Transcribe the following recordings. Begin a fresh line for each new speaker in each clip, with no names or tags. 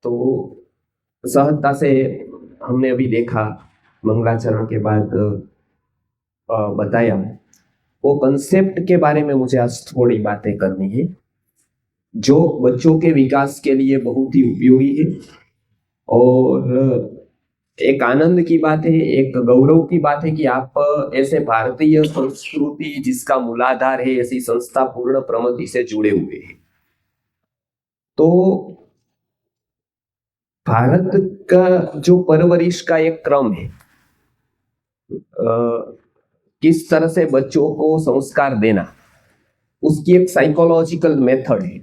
तो सहजता से हमने अभी देखा, मंगलाचरण के बाद बताया, वो कंसेप्ट के बारे में मुझे आज थोड़ी बातें करनी है जो बच्चों के विकास के लिए बहुत ही उपयोगी है। और एक आनंद की बात है, एक गौरव की बात है कि आप ऐसे भारतीय संस्कृति जिसका मूलाधार है ऐसी संस्था पूर्ण प्रमति से जुड़े हुए हैं। तो भारत का जो परवरिश का एक क्रम है, किस तरह से बच्चों को संस्कार देना, उसकी एक साइकोलॉजिकल मेथड है।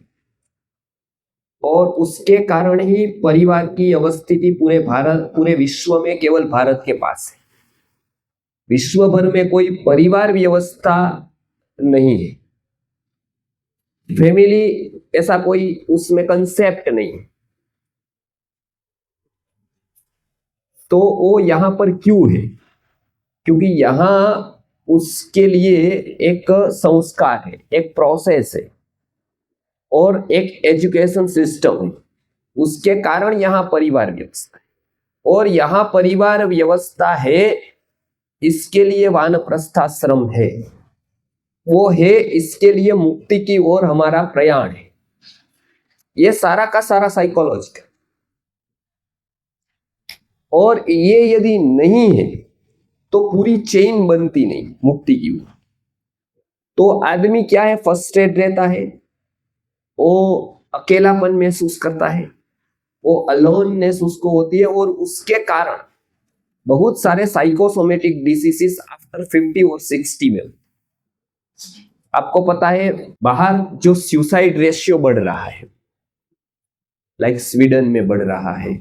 और उसके कारण ही परिवार की अवस्थिति पूरे विश्व में केवल भारत के पास है। विश्व भर में कोई परिवार व्यवस्था नहीं है, फैमिली ऐसा कोई उसमें कंसेप्ट नहीं है। तो वो यहां पर क्यों है? क्योंकि यहां उसके लिए एक संस्कार है, एक प्रोसेस है और एक एजुकेशन सिस्टम है। उसके कारण यहां परिवार व्यवस्था है, और यहां परिवार व्यवस्था है इसके लिए वानप्रस्थाश्रम है, वो है इसके लिए मुक्ति की ओर हमारा प्रयाण है। ये सारा का सारा साइकोलॉजिकल। और ये यदि नहीं है तो पूरी चेन बनती नहीं मुक्ति की ओर। तो आदमी क्या है, फ्रस्ट्रेट रहता है, वो अकेलापन महसूस करता है, वो अलोननेस उसको होती है, और उसके कारण बहुत सारे साइकोसोमेटिक डिसीजेस आफ्टर 50 और 60 में। आपको पता है बाहर जो सुसाइड रेशियो बढ़ रहा है, लाइक स्वीडन में बढ़ रहा है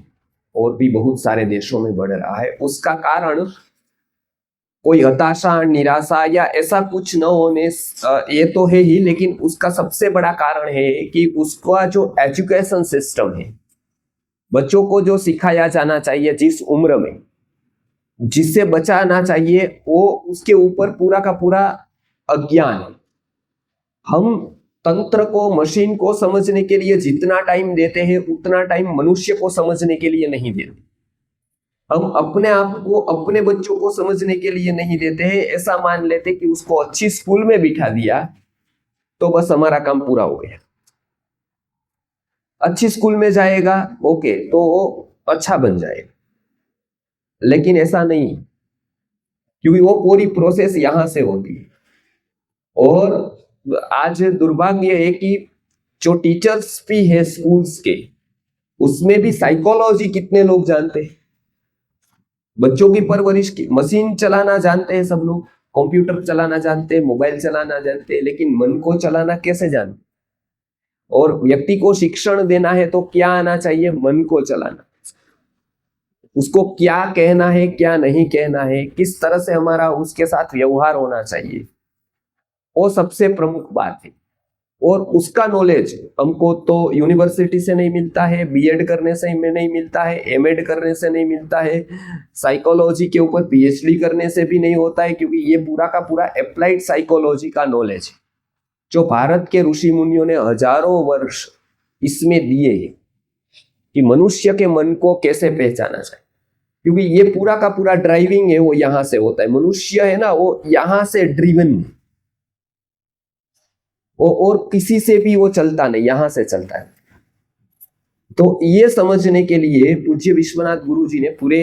और भी बहुत सारे देशों में बढ़ रहा है, उसका कारण कोई हताशा, निराशा या ऐसा कुछ न होने ये तो है ही, लेकिन उसका सबसे बड़ा कारण है कि उसका जो एजुकेशन सिस्टम है, बच्चों को जो सिखाया जाना चाहिए जिस उम्र में, जिससे बचाना चाहिए, वो उसके ऊपर पूरा का पूरा अज्ञान है। हम तंत्र को, मशीन को समझने के लिए जितना टाइम देते हैं उतना टाइम मनुष्य को समझने के लिए नहीं देते। हम अपने आप को, अपने बच्चों को समझने के लिए नहीं देते हैं। ऐसा मान लेते कि उसको अच्छी स्कूल में बिठा दिया तो बस हमारा काम पूरा हो गया। अच्छी स्कूल में जाएगा, ओके, तो वो अच्छा बन जाएगा, लेकिन ऐसा नहीं, क्योंकि वो पूरी प्रोसेस यहां से होती है। और आज दुर्भाग्य है कि जो टीचर्स भी है स्कूल्स के, उसमें भी साइकोलॉजी कितने लोग जानते हैं? बच्चों की परवरिश की, मशीन चलाना जानते हैं सब लोग, कंप्यूटर चलाना जानते हैं, मोबाइल चलाना जानते हैं, लेकिन मन को चलाना कैसे जानते? और व्यक्ति को शिक्षण देना है तो क्या आना चाहिए? मन को चलाना, उसको क्या कहना है, क्या नहीं कहना है, किस तरह से हमारा उसके साथ व्यवहार होना चाहिए, वो सबसे प्रमुख बात है। और उसका नॉलेज हमको तो यूनिवर्सिटी से नहीं मिलता है, बीएड करने से नहीं मिलता है, एमएड करने से नहीं मिलता है, साइकोलॉजी के ऊपर पीएचडी करने से भी नहीं होता है, क्योंकि ये पूरा का पूरा अप्लाइड साइकोलॉजी का नॉलेज है जो भारत के ऋषि मुनियों ने हजारों वर्ष इसमें दिए हैं कि मनुष्य के मन को कैसे पहचाना जाए। क्योंकि ये पूरा का पूरा ड्राइविंग है वो यहां से होता है। मनुष्य है ना, वो यहां से ड्रिवन, और किसी से भी वो चलता नहीं, यहां से चलता है। तो ये समझने के लिए पूज्य विश्वनाथ गुरु जी ने पूरे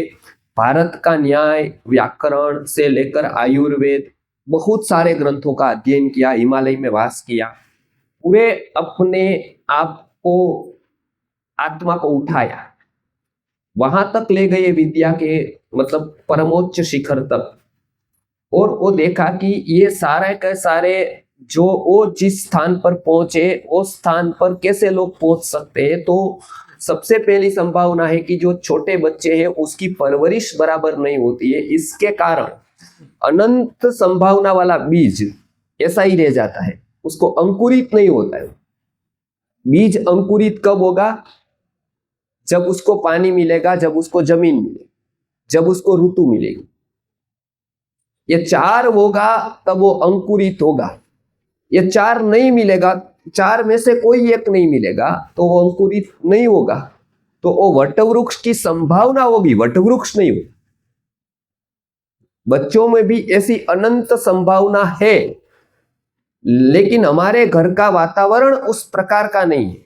भारत का न्याय, व्याकरण से लेकर आयुर्वेद, बहुत सारे ग्रंथों का अध्ययन किया, हिमालय में वास किया, पूरे अपने आप को, आत्मा को उठाया, वहां तक ले गए विद्या के मतलब परमोच्च शिखर तक। और वो देखा कि ये सारे के सारे जो वो जिस स्थान पर पहुंचे, उस स्थान पर कैसे लोग पहुंच सकते हैं। तो सबसे पहली संभावना है कि जो छोटे बच्चे हैं उसकी परवरिश बराबर नहीं होती है, इसके कारण अनंत संभावना वाला बीज ऐसा ही रह जाता है, उसको अंकुरित नहीं होता है। बीज अंकुरित कब होगा? जब उसको पानी मिलेगा, जब उसको जमीन मिलेगी, जब उसको ऋतु मिलेगी। ये चार होगा तब वो अंकुरित होगा। ये चार नहीं मिलेगा, चार में से कोई एक नहीं मिलेगा, तो वो अंकुरित नहीं होगा। तो वो वटवृक्ष की संभावना होगी, वटवृक्ष नहीं हो। बच्चों में भी ऐसी अनंत संभावना है, लेकिन हमारे घर का वातावरण उस प्रकार का नहीं है।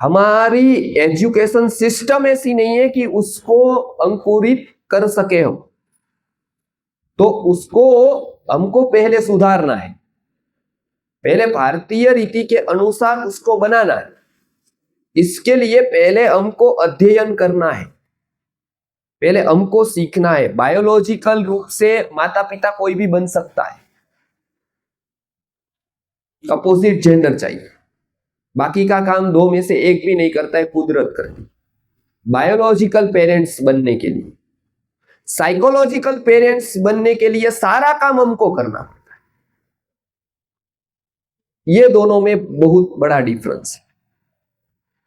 हमारी एजुकेशन सिस्टम ऐसी नहीं है कि उसको अंकुरित कर सके हम। तो उसको हमको पहले सुधारना है, पहले भारतीय रीति के अनुसार उसको बनाना है। इसके लिए पहले हमको अध्ययन करना है, पहले हमको सीखना है। बायोलॉजिकल रूप से माता पिता कोई भी बन सकता है, अपोजिट जेंडर चाहिए, बाकी का काम दो में से एक भी नहीं करता है, कुदरत करती। बायोलॉजिकल पेरेंट्स बनने के लिए, साइकोलॉजिकल पेरेंट्स बनने के लिए सारा काम हमको करना पड़ता है। ये दोनों में बहुत बड़ा डिफरेंस है।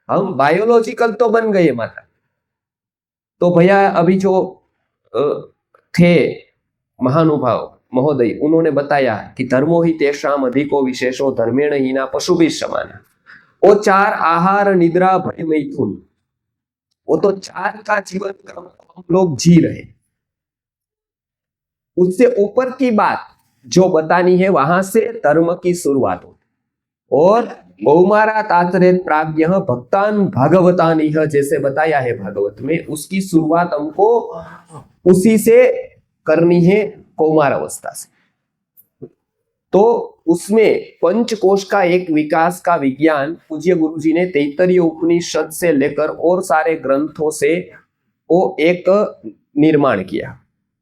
हम बायोलॉजिकल तो बन गए माता, तो भैया अभी जो थे महानुभाव महोदय, उन्होंने बताया कि धर्मो ही तेषाम अधिको विशेषो धर्मेण हीना पशुभिः समाना। वो 4 आहार निद्रा भय मैथुन, वो तो 4 का जीवन क्रम हम लोग जी रहे। उससे ऊपर की बात जो बतानी है, वहां से धर्म की शुरुआत होती। और कौमारा तातरेत प्राज्ञ भक्तान भागवतान इह, जैसे बताया है भागवत में, उसकी शुरुआत हमको उसी से करनी है, कौमार अवस्था से। तो उसमें पंचकोश का एक विकास का विज्ञान पूज्य गुरुजी ने तैत्तरीय उपनिषद से लेकर और सारे ग्रंथों से वो एक निर्माण किया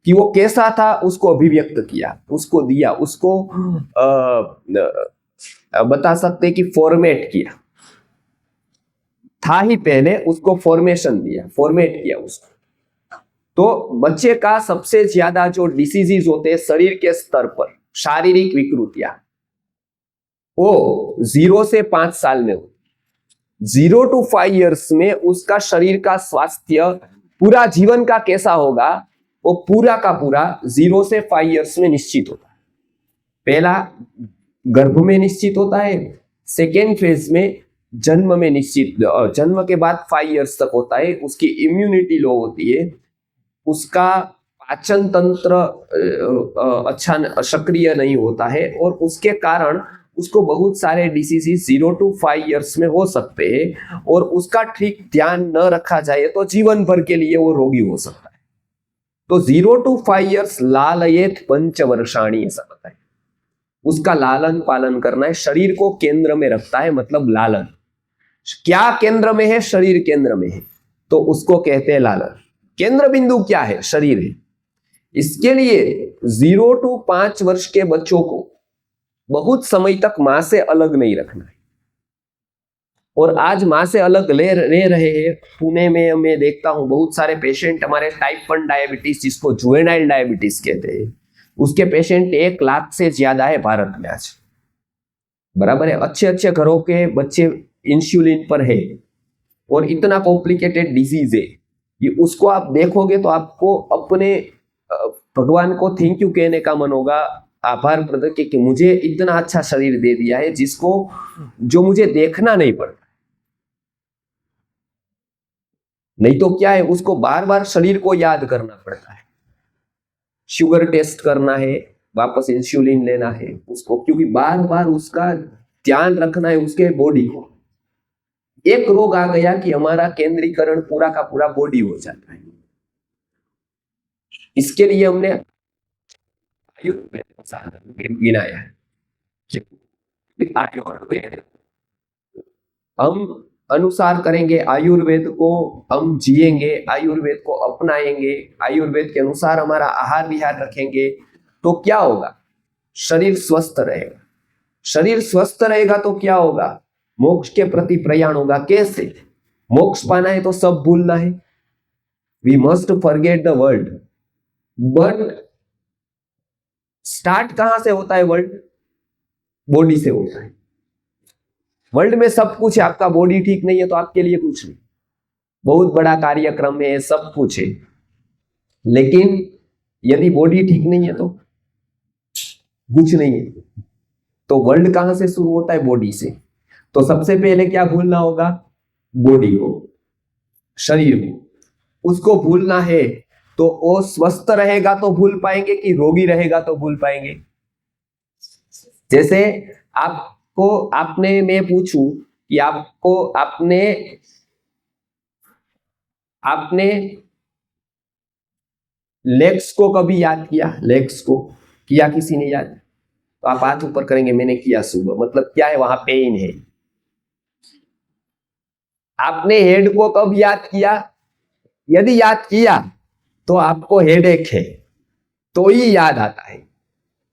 कि वो कैसा था, उसको अभिव्यक्त किया, उसको दिया, उसको बता सकते कि फॉर्मेट किया था ही पहले, उसको फॉर्मेशन दिया, फॉर्मेट किया उसको। तो बच्चे का सबसे ज्यादा जो डिसीजेज होते हैं शरीर के स्तर पर, शारीरिक विकृतियां, वो 0 से 5 साल में होती। 0 to 5 years में उसका शरीर का स्वास्थ्य पूरा जीवन का कैसा होगा, वो पूरा का पूरा 0 से 5 years में निश्चित होता है। पहला गर्भ में निश्चित होता है, सेकेंड फेज में जन्म में निश्चित, जन्म के बाद 5 years तक होता है। उसकी इम्यूनिटी लो होती है, उसका पाचन तंत्र अच्छा सक्रिय नहीं होता है, और उसके कारण उसको बहुत सारे डिसीजेस 0 to 5 years में हो सकते हैं। और उसका ठीक ध्यान न रखा जाए तो जीवन भर के लिए वो रोगी हो सकता है। तो 0 to 5 years लालयेत पंचवर्षाणी, ऐसा बताए। उसका लालन पालन करना है, शरीर को केंद्र में रखता है, मतलब लालन। क्या केंद्र में है? शरीर केंद्र में है, तो उसको कहते हैं लालन। केंद्र बिंदु क्या है? शरीर है। इसके लिए 0 to 5 वर्ष के बच्चों को बहुत समय तक मां से अलग नहीं रखना है। और आज मां से अलग ले रहे हैं। पुणे में मैं देखता हूं बहुत सारे पेशेंट हमारे टाइप 1 डायबिटीज, जिसको जुवेनाइल डायबिटीज कहते हैं, उसके पेशेंट 1 लाख से ज्यादा है भारत में आज। बराबर है। अच्छे अच्छे घरों के बच्चे इंसुलिन पर है, और इतना कॉम्प्लिकेटेड डिजीज है कि उसको आप देखोगे तो आपको अपने भगवान को थैंक यू कहने का मन होगा, आभार प्रकट कि मुझे इतना अच्छा शरीर दे दिया है, जिसको जो मुझे देखना नहीं पड़ता। नहीं तो क्या है, उसको बार बार शरीर को याद करना पड़ता है, शुगर टेस्ट करना है, वापस इंसुलिन लेना है उसको, क्योंकि बार बार उसका ध्यान रखना है उसके बॉडी को। एक रोग आ गया कि हमारा केंद्रीकरण पूरा का पूरा बॉडी हो जाता है। इसके लिए हमने आयुर्वेद गिनाया है। आयुर्वेद हम अनुसार करेंगे, आयुर्वेद को हम जिएंगे, आयुर्वेद को अपनाएंगे, आयुर्वेद के अनुसार हमारा आहार विहार रखेंगे, तो क्या होगा? शरीर स्वस्थ रहेगा। शरीर स्वस्थ रहेगा तो क्या होगा? मोक्ष के प्रति प्रयाण होगा। कैसे? मोक्ष पाना है तो सब भूलना है। We must forget the world. But start कहां से होता है? वर्ल्ड बॉडी से होता है। वर्ल्ड में सब कुछ है, आपका बॉडी ठीक नहीं है तो आपके लिए कुछ नहीं। बहुत बड़ा कार्यक्रम है, सब कुछ है, लेकिन यदि बॉडी ठीक नहीं है तो कुछ नहीं है। तो वर्ल्ड कहां से शुरू होता है? बॉडी से। तो सबसे पहले क्या भूलना होगा? बॉडी को। शरीर को, उसको भूलना है तो वो स्वस्थ रहेगा तो भूल पाएंगे कि रोगी रहेगा तो भूल पाएंगे? जैसे आपको आपने मैं पूछूं कि आपको आपने आपने लेग्स को कभी याद किया? लेग्स को किया किसी ने याद? तो आप हाथ ऊपर करेंगे, मैंने किया सुबह, मतलब क्या है, वहां पेन है। आपने हेड को कब याद किया? यदि याद किया तो आपको हेडेक है तो ही याद आता है।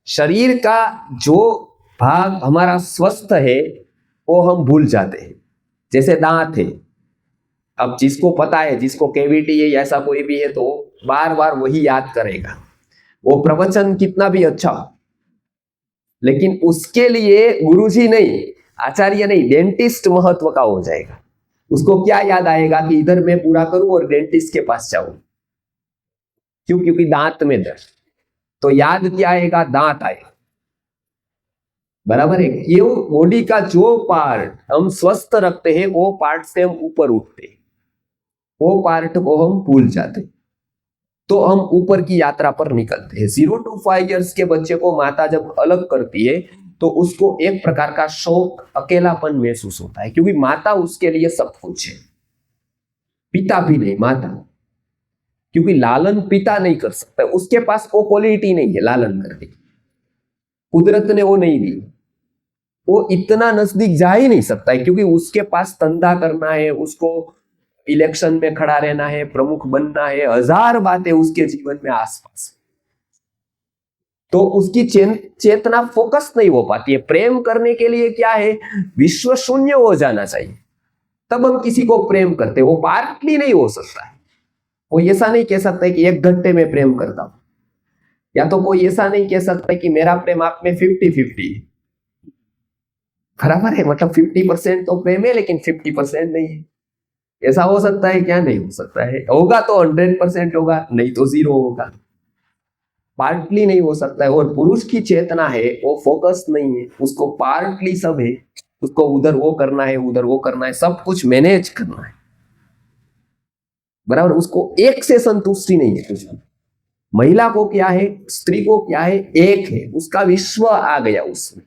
शरीर का जो भाग हमारा स्वस्थ है वो हम भूल जाते हैं। जैसे दांत है, अब जिसको पता है, जिसको कैविटी है ऐसा कोई भी है तो बार बार वही याद करेगा, वो प्रवचन कितना भी अच्छा हो, लेकिन उसके लिए गुरुजी नहीं, आचार्य नहीं, डेंटिस्ट महत्व का हो जाएगा। उसको क्या याद आएगा कि इधर मैं पूरा करूं और डेंटिस्ट के पास जाऊं। क्यों? क्योंकि दांत में दर्द, तो याद क्या आएगा? दांत आएगा। बराबर है। क्यों? बॉडी का जो पार्ट हम स्वस्थ रखते हैं वो पार्ट से हम ऊपर उठते हैं, वो पार्ट को हम भूल जाते, तो हम ऊपर की यात्रा पर निकलते हैं। 0 to 5 इयर्स के बच्चे को माता जब अलग करती है तो उसको एक प्रकार का शौक, अकेलापन महसूस होता है, क्योंकि माता उसके लिए सब कुछ है, पिता भी नहीं, माता। क्योंकि लालन पिता नहीं कर सकता, उसके पास वो क्वालिटी नहीं है लालन करने की, कुदरत ने वो नहीं दी, वो इतना नजदीक जा ही नहीं सकता है, क्योंकि उसके पास धंधा करना है, उसको इलेक्शन में खड़ा रहना है, प्रमुख बनना है, 1000 बातें उसके जीवन में आसपास, तो उसकी चेतना फोकस नहीं हो पाती है। प्रेम करने के लिए क्या है? विश्व शून्य हो जाना चाहिए, तब हम किसी को प्रेम करते हैं। वो पार्टली नहीं हो सकता है, वो ऐसा नहीं कह सकता है कि 1 घंटे में प्रेम करता हूं, या तो कोई ऐसा नहीं कह सकता कि मेरा प्रेम आप में 50-50 है। बराबर है, मतलब 50% तो प्रेम है लेकिन 50% नहीं है। ऐसा हो सकता है क्या? नहीं हो सकता है। होगा तो 100% होगा, नहीं तो 0 होगा। पार्टली नहीं हो सकता है। और पुरुष की चेतना है वो फोकस नहीं है, उसको पार्टली सब है, उसको उधर वो करना है, उधर वो करना है, सब कुछ मैनेज करना है। बराबर, उसको एक से संतुष्टि नहीं है कुछ भी। महिला को क्या है, स्त्री को क्या है? एक है, उसका विश्व आ गया उसमें।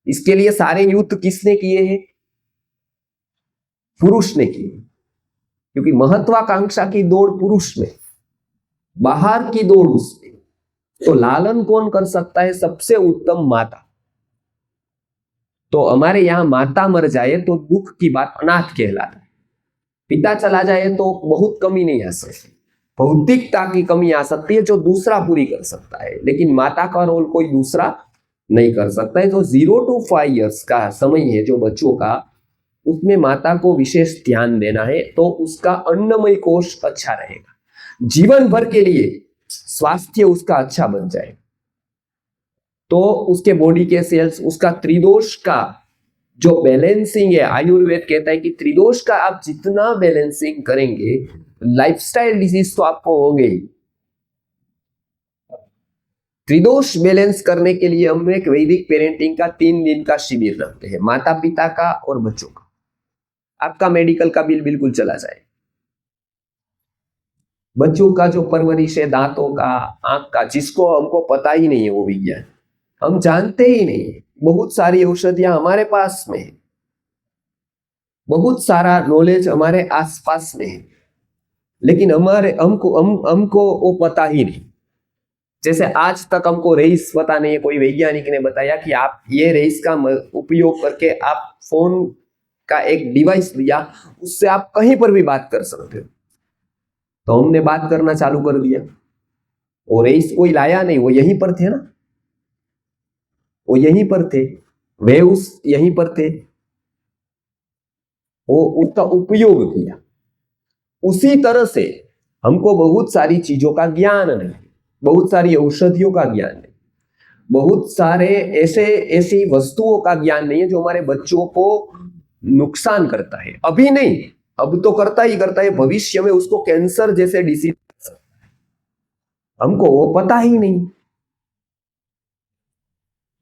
इसके लिए सारे युद्ध किसने किए हैं? पुरुष ने किए, क्योंकि महत्वाकांक्षा की दौड़ पुरुष में, बाहर की दौड़ उसमें। तो लालन कौन कर सकता है? सबसे उत्तम माता। तो हमारे यहां माता मर जाए तो दुख की बात, अनाथ कहलाता है। पिता चला जाए तो बहुत कमी नहीं आ सकती, भौतिकता की कमी आ सकती है जो दूसरा पूरी कर सकता है, लेकिन माता का रोल कोई दूसरा नहीं कर सकता है। तो 0 to 5 इयर्स का समय है जो बच्चों का, उसमें माता को विशेष ध्यान देना है, तो उसका अन्नमय कोश अच्छा रहेगा, जीवन भर के लिए स्वास्थ्य उसका अच्छा बन जाए। तो उसके बॉडी के सेल्स, उसका त्रिदोष का जो बैलेंसिंग है, आयुर्वेद कहता है कि त्रिदोष का आप जितना बैलेंसिंग करेंगे, लाइफस्टाइल डिजीज तो आपको होंगे ही। त्रिदोष बैलेंस करने के लिए हम एक वैदिक पेरेंटिंग का 3 दिन का शिविर रखते हैं, माता पिता का और बच्चों का। आपका मेडिकल का बिल बिल्कुल चला जाए। बच्चों का जो परवरिश है, दांतों का, आंख का, जिसको हमको पता ही नहीं है वो विज्ञान, हम जानते ही नहीं। बहुत सारी औषधियां हमारे पास में है, बहुत सारा नॉलेज हमारे आसपास में है, लेकिन हमको वो पता ही नहीं। जैसे आज तक हमको रईस पता नहीं है, कोई वैज्ञानिक ने बताया कि आप ये रईस का उपयोग करके आप फोन का एक डिवाइस लिया, उससे आप कहीं पर भी बात कर सकते हो। तो हमने बात करना चालू कर दिया। और रईस कोई लाया नहीं, वो यहीं पर थे ना, वो यहीं पर थे, वेव्स यहीं पर थे, वो उसका उपयोग किया। उसी तरह से हमको बहुत सारी चीजों का ज्ञान नहीं, बहुत सारी औषधियों का ज्ञान नहीं, बहुत सारे ऐसी वस्तुओं का ज्ञान नहीं है जो हमारे बच्चों को नुकसान करता है। अभी नहीं, अब तो करता ही करता है, भविष्य में उसको कैंसर जैसे डिसीज, हमको वो पता ही नहीं।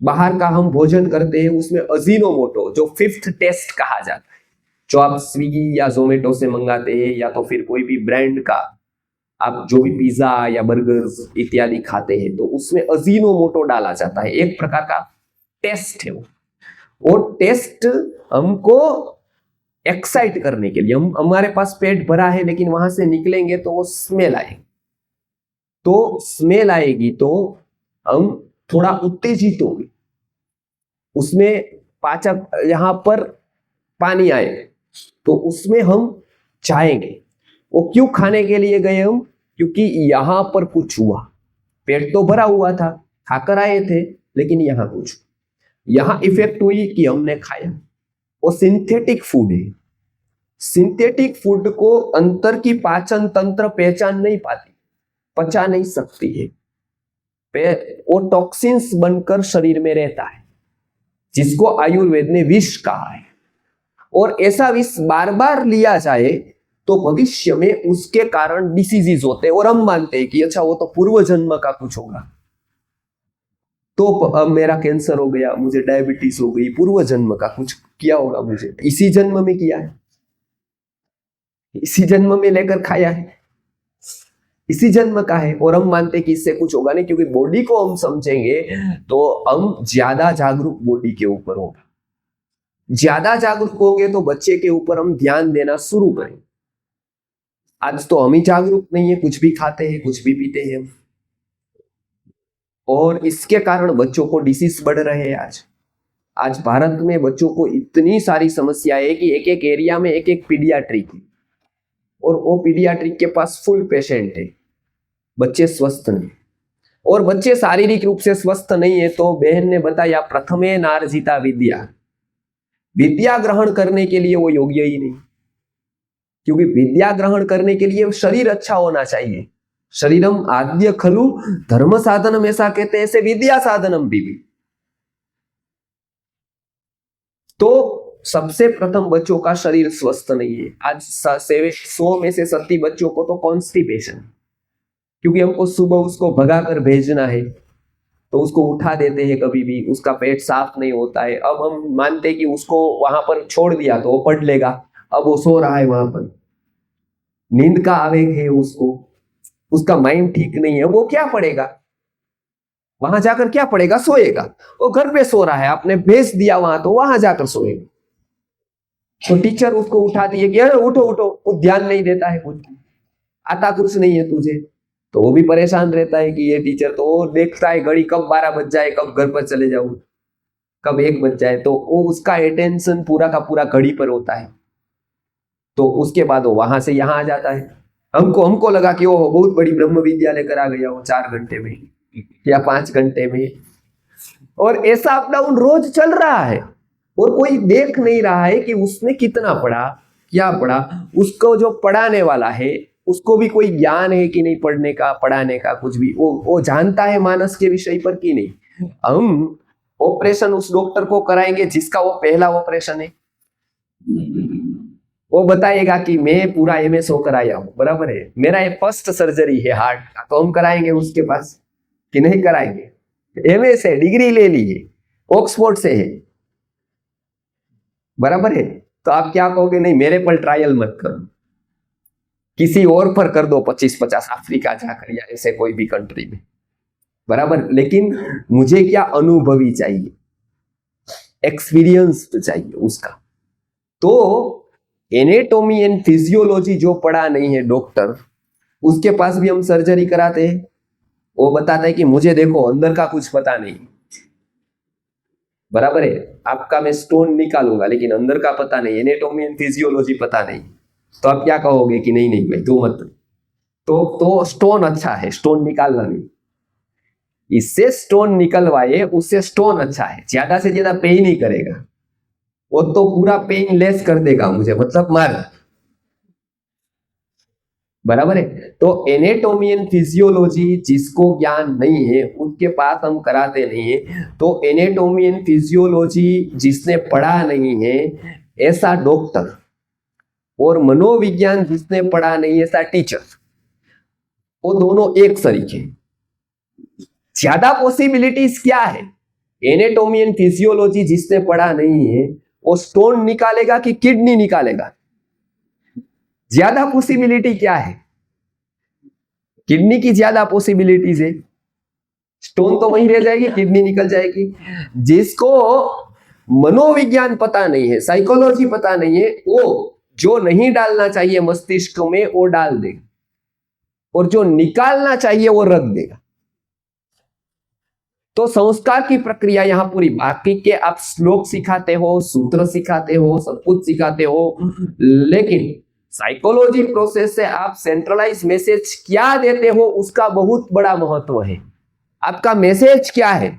बाहर का हम भोजन करते हैं, उसमें अजीनोमोटो, जो 5th टेस्ट कहा जाता है, जो आप स्विगी या जोमेटो से मंगाते हैं या तो फिर कोई भी ब्रांड का आप जो भी पिज्जा या बर्गर इत्यादि खाते हैं, तो उसमें अजीनोमोटो डाला जाता है। एक प्रकार का टेस्ट है वो टेस्ट हमको एक्साइट करने के लिए, हम हमारे पास पेट भरा है लेकिन वहां से निकलेंगे तो वो स्मेल आएगी, तो स्मेल आएगी तो हम थोड़ा उत्तेजित होंगे, उसमें पाचक यहां पर पानी आए तो उसमें हम जाएंगे। वो क्यों खाने के लिए गए हम? क्योंकि यहां पर कुछ हुआ, पेट तो भरा हुआ था, खाकर आए थे, लेकिन यहां कुछ, यहां इफेक्ट हुई कि हमने खाया। वो सिंथेटिक फूड है। सिंथेटिक फूड को अंतर की पाचन तंत्र पहचान नहीं पाती, पचा नहीं सकती है, वो टॉक्सिन्स बनकर शरीर में रहता है, जिसको आयुर्वेद ने विष कहा है। और ऐसा विष बार बार लिया जाए तो भविष्य में उसके कारण डिसीजेज होते हैं, और हम मानते हैं कि अच्छा वो तो पूर्व जन्म का कुछ होगा, तो अब मेरा कैंसर हो गया, मुझे डायबिटीज हो गई, पूर्व जन्म का कुछ किया होगा मुझे, इसी जन्म में किया है, इसी जन्म में लेकर खाया है, इसी जन्म का है, और हम मानते कि इससे कुछ होगा नहीं। क्योंकि बॉडी को हम समझेंगे तो हम ज्यादा जागरूक बॉडी के ऊपर होगा, ज्यादा जागरूक होंगे तो बच्चे के ऊपर हम ध्यान देना शुरू करें। आज तो हम ही जागरूक नहीं है, कुछ भी खाते हैं, कुछ भी पीते हैं, और इसके कारण बच्चों को डिसीज बढ़ रहे हैं। आज भारत में बच्चों को इतनी सारी समस्या है कि एक एक एरिया में एक एक पीडियाट्रिक है, और वो पीडियाट्रिक के पास फुल पेशेंट है, बच्चे स्वस्थ नहीं। और बच्चे शारीरिक रूप से स्वस्थ नहीं है तो बहन ने बताया प्रथमे नार्जिता विद्या, विद्या ग्रहण करने के लिए वो योग्य ही नहीं, क्योंकि विद्या ग्रहण करने के लिए शरीर अच्छा होना चाहिए। शरीरम आद्य खलु धर्म साधनम, ऐसा कहते हैं, ऐसे विद्या साधनम भी। तो सबसे प्रथम बच्चों का शरीर स्वस्थ नहीं है। आज 100 में से 70 बच्चों को तो कॉन्स्टिपेशन, क्योंकि हमको सुबह उसको भगा कर भेजना है तो उसको उठा देते हैं, कभी भी उसका पेट साफ नहीं होता है। अब हम मानते हैं कि उसको वहां पर छोड़ दिया तो वो पढ़ लेगा, अब वो सो रहा है वहां पर, नींद का आवेग है उसको, उसका माइंड ठीक नहीं है, वो क्या पढ़ेगा वहां जाकर, क्या पढ़ेगा? सोएगा। वो घर पे सो रहा है, आपने भेज दिया वहां तो वहां जाकर सोएगा। तो टीचर उसको उठा दिए कि अरे उठो उठो, कुछ ध्यान नहीं देता है, कुछ आता कुछ नहीं है तुझे, तो वो भी परेशान रहता है कि ये टीचर, तो वो देखता है घड़ी कब 12 बज जाए, कब घर पर चले जाऊं, कब 1 बज जाए, तो वो उसका अटेंशन पूरा का पूरा घड़ी पर होता है। तो उसके बाद वो वहां से यहाँ आ जाता है। हमको लगा कि वो बहुत बड़ी ब्रह्म विद्या लेकर आ गया वो 4 घंटे में या 5 घंटे में, और ऐसा अपडाउन रोज चल रहा है, और कोई देख नहीं रहा है कि उसने कितना पढ़ा, क्या पढ़ा। उसको जो पढ़ाने वाला है उसको भी कोई ज्ञान है कि नहीं, पढ़ने का, पढ़ाने का, कुछ भी वो जानता है मानस के विषय पर कि नहीं। हम ऑपरेशन उस डॉक्टर को कराएंगे जिसका वो पहला ऑपरेशन है, वो बताएगा कि मैं पूरा MS होकर आया हूं, बराबर है, मेरा ये फर्स्ट सर्जरी है हार्ट का, तो हम कराएंगे उसके पास कि नहीं कराएंगे? MS है, डिग्री ले ली है, ऑक्सफोर्ड से है, बराबर है। तो आप क्या कहोगे? नहीं, मेरे पर ट्रायल मत करो, किसी और पर कर दो 25-50, अफ्रीका जाकर या ऐसे कोई भी कंट्री में, बराबर। लेकिन मुझे क्या, अनुभवी चाहिए, एक्सपीरियंस चाहिए उसका। तो एनाटॉमी एंड फिजियोलॉजी जो पढ़ा नहीं है डॉक्टर, उसके पास भी हम सर्जरी कराते हैं, वो बताता है कि मुझे देखो अंदर का कुछ पता नहीं, बराबर है, आपका मैं स्टोन निकालूंगा लेकिन अंदर का पता नहीं, एनाटॉमी एंड फिजियोलॉजी पता नहीं। तो आप क्या कहोगे कि नहीं नहीं भाई तू मत, तो स्टोन अच्छा है, स्टोन निकालना नहीं, इससे स्टोन निकलवाए उससे स्टोन अच्छा है, ज्यादा से ज्यादा पेन ही करेगा, वो तो पूरा पेन लेस कर देगा मुझे, मतलब मार, बराबर है। तो एनाटॉमी एंड फिजियोलॉजी जिसको ज्ञान नहीं है उसके पास हम कराते नहीं है। तो एनाटॉमी एंड फिजियोलॉजी जिसने पढ़ा नहीं है ऐसा डॉक्टर, और मनोविज्ञान जिसने पढ़ा नहीं ऐसा टीचर, वो दोनों एक सरीखे। ज्यादा पॉसिबिलिटीज क्या है? एनाटॉमी एंड फिजियोलॉजी जिसने पढ़ा नहीं है वो स्टोन निकालेगा कि किडनी निकालेगा? ज्यादा पॉसिबिलिटी क्या है? किडनी की ज्यादा पॉसिबिलिटीज है। स्टोन तो वहीं रह जाएगी, किडनी निकल जाएगी। जिसको मनोविज्ञान पता नहीं है, साइकोलॉजी पता नहीं है, वो जो नहीं डालना चाहिए मस्तिष्क में वो डाल देगा, और जो निकालना चाहिए वो रख देगा। तो संस्कार की प्रक्रिया यहां पूरी। बाकी के आप श्लोक सिखाते हो, सूत्र सिखाते हो, सब कुछ सिखाते हो, लेकिन साइकोलॉजी प्रोसेस से आप सेंट्रलाइज मैसेज क्या देते हो उसका बहुत बड़ा महत्व है। आपका मैसेज क्या है,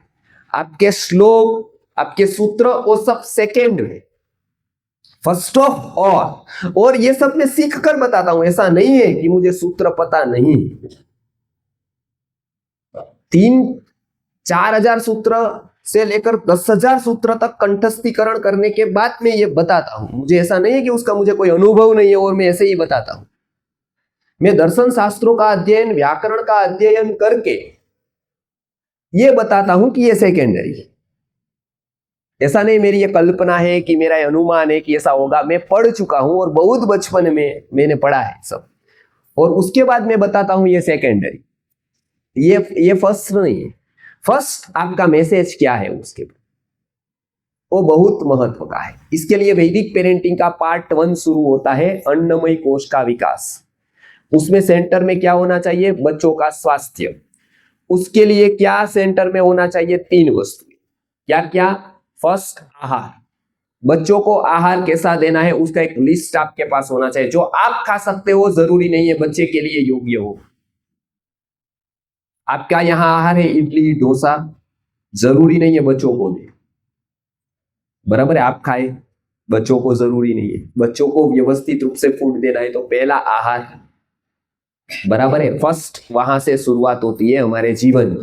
आपके श्लोक, आपके सूत्र, वो सब सेकेंड में, फर्स्ट ऑफ ऑल। और ये सब मैं सीख कर बताता हूं, ऐसा नहीं है कि मुझे सूत्र पता नहीं। 3-4 हजार सूत्र से लेकर 10,000 सूत्र तक कंठस्थीकरण करने के बाद मैं ये बताता हूं। मुझे ऐसा नहीं है कि उसका मुझे कोई अनुभव नहीं है और मैं ऐसे ही बताता हूं। मैं दर्शन शास्त्रों का अध्ययन, व्याकरण का अध्ययन करके ये बताता हूं कि ये सेकेंडरी है। ऐसा नहीं मेरी ये कल्पना है कि मेरा अनुमान है कि ऐसा होगा। मैं पढ़ चुका हूं और बहुत बचपन में मैंने पढ़ा है सब, और उसके बाद मैं बताता हूं ये सेकेंडरी, ये फर्स्ट नहीं है। फर्स्ट आपका मैसेज क्या है उसके बाद, वो बहुत महत्व का है। इसके लिए वैदिक पेरेंटिंग का पार्ट 1 शुरू होता है, अन्नमय कोश का विकास। उसमें सेंटर में क्या होना चाहिए? बच्चों का स्वास्थ्य। उसके लिए क्या सेंटर में होना चाहिए? 3 वस्तु। क्या क्या? फर्स्ट, आहार। बच्चों को आहार कैसा देना है उसका एक लिस्ट आपके पास होना चाहिए। जो आप खा सकते हो जरूरी नहीं है बच्चे के लिए योग्य हो। आपका यहां आहार है इडली डोसा, जरूरी नहीं है बच्चों को दे, बराबर है? आप खाए, बच्चों को जरूरी नहीं है। बच्चों को व्यवस्थित रूप से फूड देना है तो पहला आहार, बराबर है? फर्स्ट वहां से शुरुआत होती है हमारे जीवन।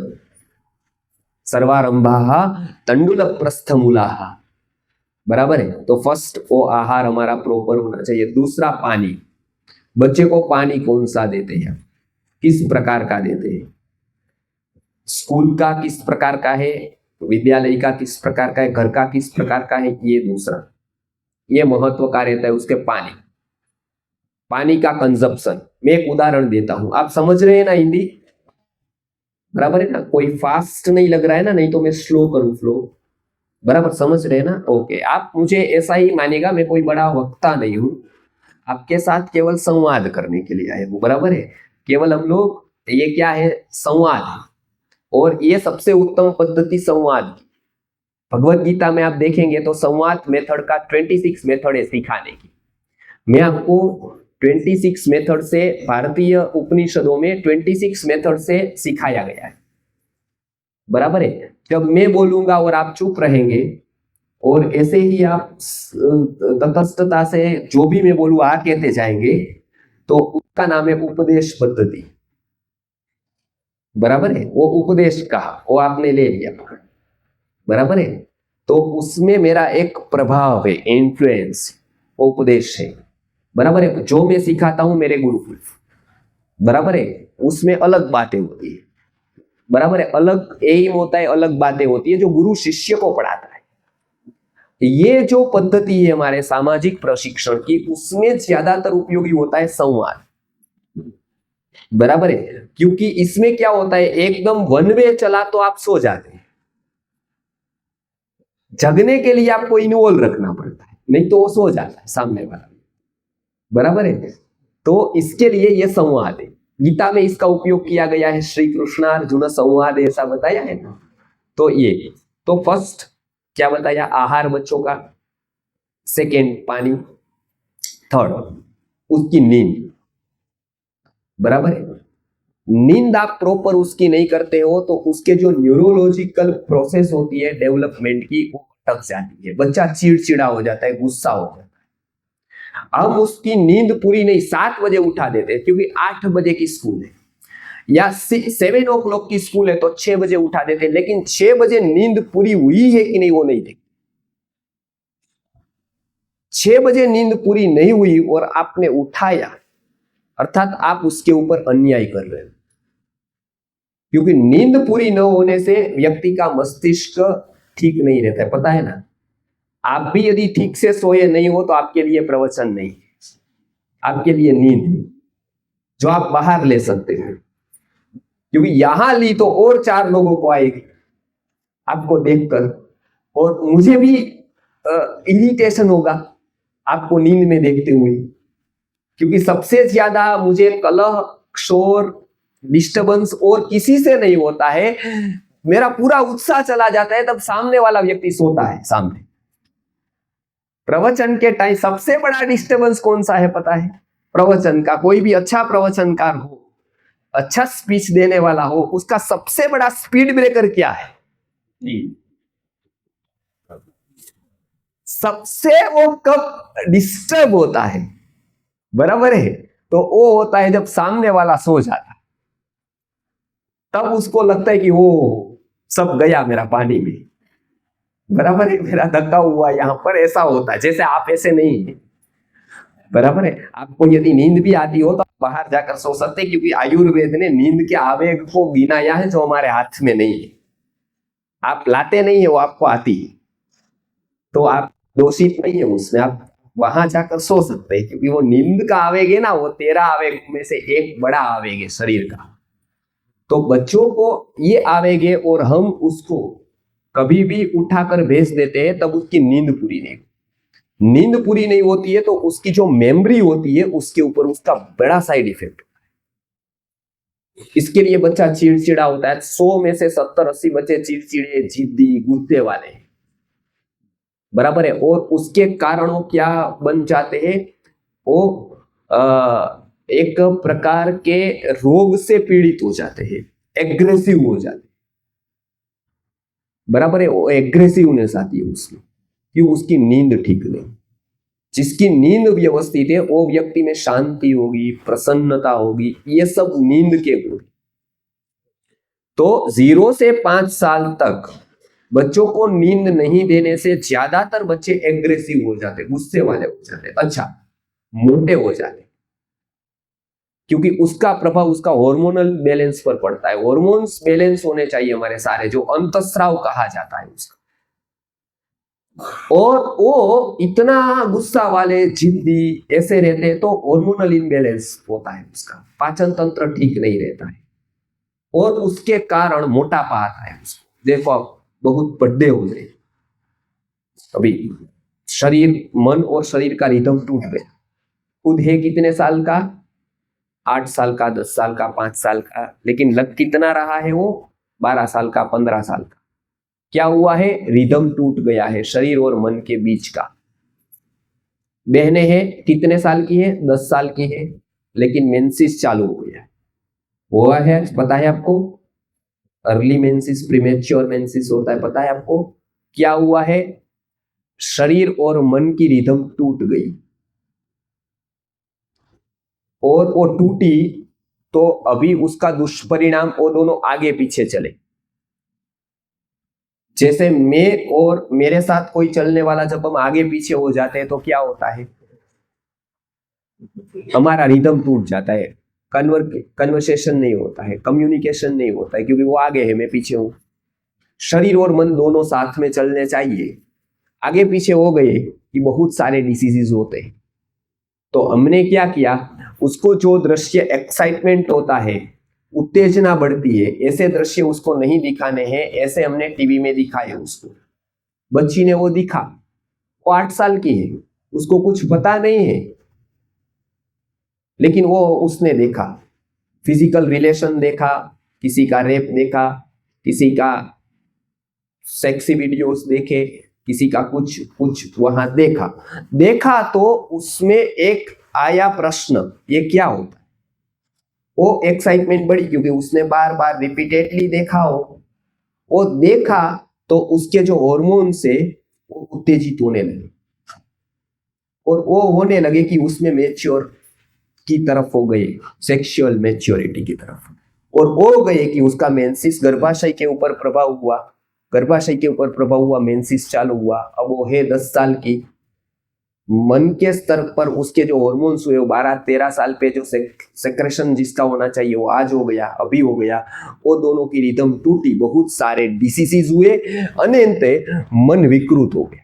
सर्वारंभा तंडुल प्रस्थमूलाः, बराबर है? तो फर्स्ट वो आहार हमारा प्रॉपर होना चाहिए। दूसरा, पानी। बच्चे को पानी कौन सा देते हैं, किस प्रकार का देते हैं? स्कूल का किस प्रकार का है, विद्यालय का किस प्रकार का है, घर का किस प्रकार का है, ये दूसरा, ये महत्व का रहता है। उसके पानी का कंजप्शन। मैं एक उदाहरण देता हूं, आप समझ रहे हैं ना हिंदी, बराबर है ना? कोई फास्ट नहीं लग रहा है ना? नहीं तो मैं स्लो करूं फ्लो, बराबर समझ रहे हैं ना? ओके, आप मुझे ऐसा ही मानेगा, मैं कोई बड़ा वक्ता नहीं हूं, आपके साथ केवल संवाद करने के लिए आए हूं, बराबर है? केवल हम लोग, ये क्या है? संवाद। और ये सबसे उत्तम पद्धति संवाद की। भगवत गीता में आप देखेंगे तो संवाद मेथड का 26 मेथड है सिखाने की। मैं आपको 26 मेथड से, भारतीय उपनिषदों में 26 मेथड से सिखाया गया है, बराबर है? जब मैं बोलूंगा और आप चुप रहेंगे और ऐसे ही आप तटस्थता से जो भी मैं बोलूं आ कहते जाएंगे, तो उसका नाम है उपदेश पद्धति, बराबर है? वो उपदेश कहा, वो आपने ले लिया, बराबर है? तो उसमें मेरा एक प्रभाव है, इन्फ्लुएंस, वो उपदेश है, बराबर है? जो मैं सिखाता हूं मेरे गुरुकुल, बराबर है? उसमें अलग बातें होती है, बराबर है? अलग एम होता है, अलग बातें होती है जो गुरु शिष्य को पढ़ाता है। ये जो पद्धति है हमारे सामाजिक प्रशिक्षण की, उसमें ज्यादातर उपयोगी होता है संवाद, बराबर है? क्योंकि इसमें क्या होता है, एकदम वन वे चला तो आप सो जाते हैं, जगने के लिए आपको इन्वॉल्व रखना पड़ता है, नहीं तो वो सो जाता है सामने वाला, बराबर है? तो इसके लिए ये संवाद है। गीता में इसका उपयोग किया गया है, श्री कृष्णार्जुन संवाद ऐसा बताया है ना? तो ये, तो फर्स्ट क्या बताया? आहार बच्चों का, सेकेंड पानी, थर्ड उसकी नींद, बराबर है? नींद आप प्रॉपर उसकी नहीं करते हो तो उसके जो न्यूरोलॉजिकल प्रोसेस होती है डेवलपमेंट की, वो अटक जाती है, बच्चा चिड़चिड़ा हो जाता है, गुस्सा हो जाता है। हम उसकी नींद पूरी नहीं, 7 बजे उठा देते हैं क्योंकि 8 बजे की स्कूल है, या 7 o'clock की स्कूल है तो 6 बजे उठा देते हैं, लेकिन 6 बजे नींद पूरी हुई है कि नहीं वो नहीं देखते। 6 बजे नींद पूरी नहीं हुई और आपने उठाया, अर्थात आप उसके ऊपर अन्याय कर रहे हो, क्योंकि नींद पूरी न होने से व्यक्ति का मस्तिष्क ठीक नहीं रहता है, पता है ना? आप भी यदि ठीक से सोए नहीं हो तो आपके लिए प्रवचन नहीं, आपके लिए नींद जो आप बाहर ले सकते हो, क्योंकि यहां ली तो और 4 लोगों को आएगी आपको देखकर, और मुझे भी इरिटेशन होगा आपको नींद में देखते हुए, क्योंकि सबसे ज्यादा मुझे कलह, शोर, डिस्टरबेंस और किसी से नहीं होता है। मेरा पूरा उत्साह चला जाता है तब सामने वाला व्यक्ति सोता है सामने। प्रवचन के टाइम सबसे बड़ा डिस्टरबेंस कौन सा है पता है? प्रवचन का। कोई भी अच्छा प्रवचनकार हो, अच्छा स्पीच देने वाला हो, उसका सबसे बड़ा स्पीड ब्रेकर क्या है? सबसे वो कब डिस्टर्ब होता है, बराबर है, तो वो होता है जब सामने वाला सो जाता है, तब उसको लगता है कि वो सब गया मेरा पानी में, बराबर है, मेरा धक्का हुआ यहां पर। ऐसा होता है, जैसे आप ऐसे नहीं है, बराबर है। आपको यदि नींद भी आती हो तो आप बाहर जाकर सो सकते हैं, क्योंकि आयुर्वेद ने नींद के आवेग को गिनाया है जो हमारे हाथ में नहीं है। आप लाते नहीं है, वो आपको आती है, तो आप दोषी नहीं है उसमें, आप वहां जाकर सो सकते हैं, क्योंकि वो नींद का आवेग है ना, वो 13 आवेग में से एक बड़ा आवेग है शरीर का। तो बच्चों को ये आवेग है और हम उसको कभी भी उठाकर भेज देते हैं, तब उसकी नींद पूरी नहीं होती है, तो उसकी जो मेमोरी होती है उसके ऊपर उसका बड़ा साइड इफेक्ट होता है। इसके लिए बच्चा चिड़चिड़ा होता है। 100 में से 70-80 बच्चे चिड़चिड़े, जिद्दी, गुस्से वाले हैं, बराबर है। और उसके कारणों क्या बन जाते हैं? वो एक प्रकार के रोग से पीड़ित हो जाते हैं, एग्रेसिव हो जाते हैं, बराबर है। वो एग्रेसिवनेस आती है उसमें, क्यों? उसकी नींद ठीक नहीं। जिसकी नींद व्यवस्थित है वो व्यक्ति में शांति होगी, प्रसन्नता होगी, ये सब नींद के गुण। तो 0 से 5 साल तक बच्चों को नींद नहीं देने से ज्यादातर बच्चे एग्रेसिव हो जाते, गुस्से वाले हो जाते, अच्छा मोटे हो जाते, क्योंकि उसका प्रभाव उसका हार्मोनल बैलेंस पर पड़ता है। हार्मोन्स बैलेंस होने चाहिए हमारे सारे, जो अंतस्राव कहा जाता है उसका। और वो इतना गुस्सा वाले, जिद्दी ऐसे रहते हैं तो हार्मोनल इनबैलेंस होता है उसका, पाचन तंत्र ठीक नहीं रहता है, और उसके कारण मोटापा आता है उसको। देखो आप बहुत बड़े हो गए, अभी शरीर, मन और शरीर का रिदम टूट गया। खुद है कितने साल का? 8 साल का, 10 साल का, 5 साल का, लेकिन लग कितना रहा है वो? 12 साल का, 15 साल का। क्या हुआ है? रिदम टूट गया है शरीर और मन के बीच का। बहने हैं कितने साल की है? 10 साल की है, लेकिन मेंसिस चालू हो गया है। हुआ है, पता है आपको? अर्ली मेंसिस, प्रीमेच्योर मेंसिस होता है, पता है आपको? क्या हुआ है? शरीर और मन की रिदम टूट गई, और वो टूटी तो अभी उसका दुष्परिणाम वो दोनों आगे पीछे चले। जैसे मैं और मेरे साथ कोई चलने वाला जब हम आगे पीछे हो जाते हैं तो क्या होता है? हमारा रिदम टूट जाता है, कन्वर्सेशन नहीं होता है, कम्युनिकेशन नहीं होता है, क्योंकि वो आगे है, मैं पीछे हूं। शरीर और मन दोनों साथ में चलने चाहिए, आगे पीछे हो गए कि बहुत सारे डिसीजेस होते हैं। तो हमने क्या किया? उसको जो दृश्य एक्साइटमेंट होता है, उत्तेजना बढ़ती है, ऐसे दृश्य उसको नहीं दिखाने हैं, ऐसे हमने टीवी में दिखाए उसको। बच्ची ने वो दिखा, वो 8 साल की है, उसको कुछ पता नहीं है, लेकिन वो उसने देखा, फिजिकल रिलेशन देखा, किसी का रेप देखा, किसी का सेक्सी वीडियोस देखे, किसी का कुछ वहां देखा तो उसमें एक आया प्रश्न, ये क्या होता है? वो एक्साइटमेंट बढ़ी, क्योंकि उसने बार बार रिपीटेडली देखा हो। वो देखा तो उसके जो हार्मोन से वो उत्तेजित होने लगे, और वो होने लगे कि उसमें मैच्योर की तरफ हो गए, सेक्सुअल मैच्योरिटी की तरफ, और हो गए कि उसका मेंसिस गर्भाशय के ऊपर प्रभाव हुआ, गर्भाशय के ऊपर प्रभाव हुआ, मेंसिस चालू हुआ। अब वो है 10 साल की, मन के स्तर पर उसके जो हार्मोन्स हुए वो 12-13 साल पे जो सेक्रेशन जिसका होना चाहिए वो आज हो गया, अभी हो गया। वो दोनों की रिदम टूटी, बहुत सारे डिसीजेस हुए, अनंत मन विकृत हो गया।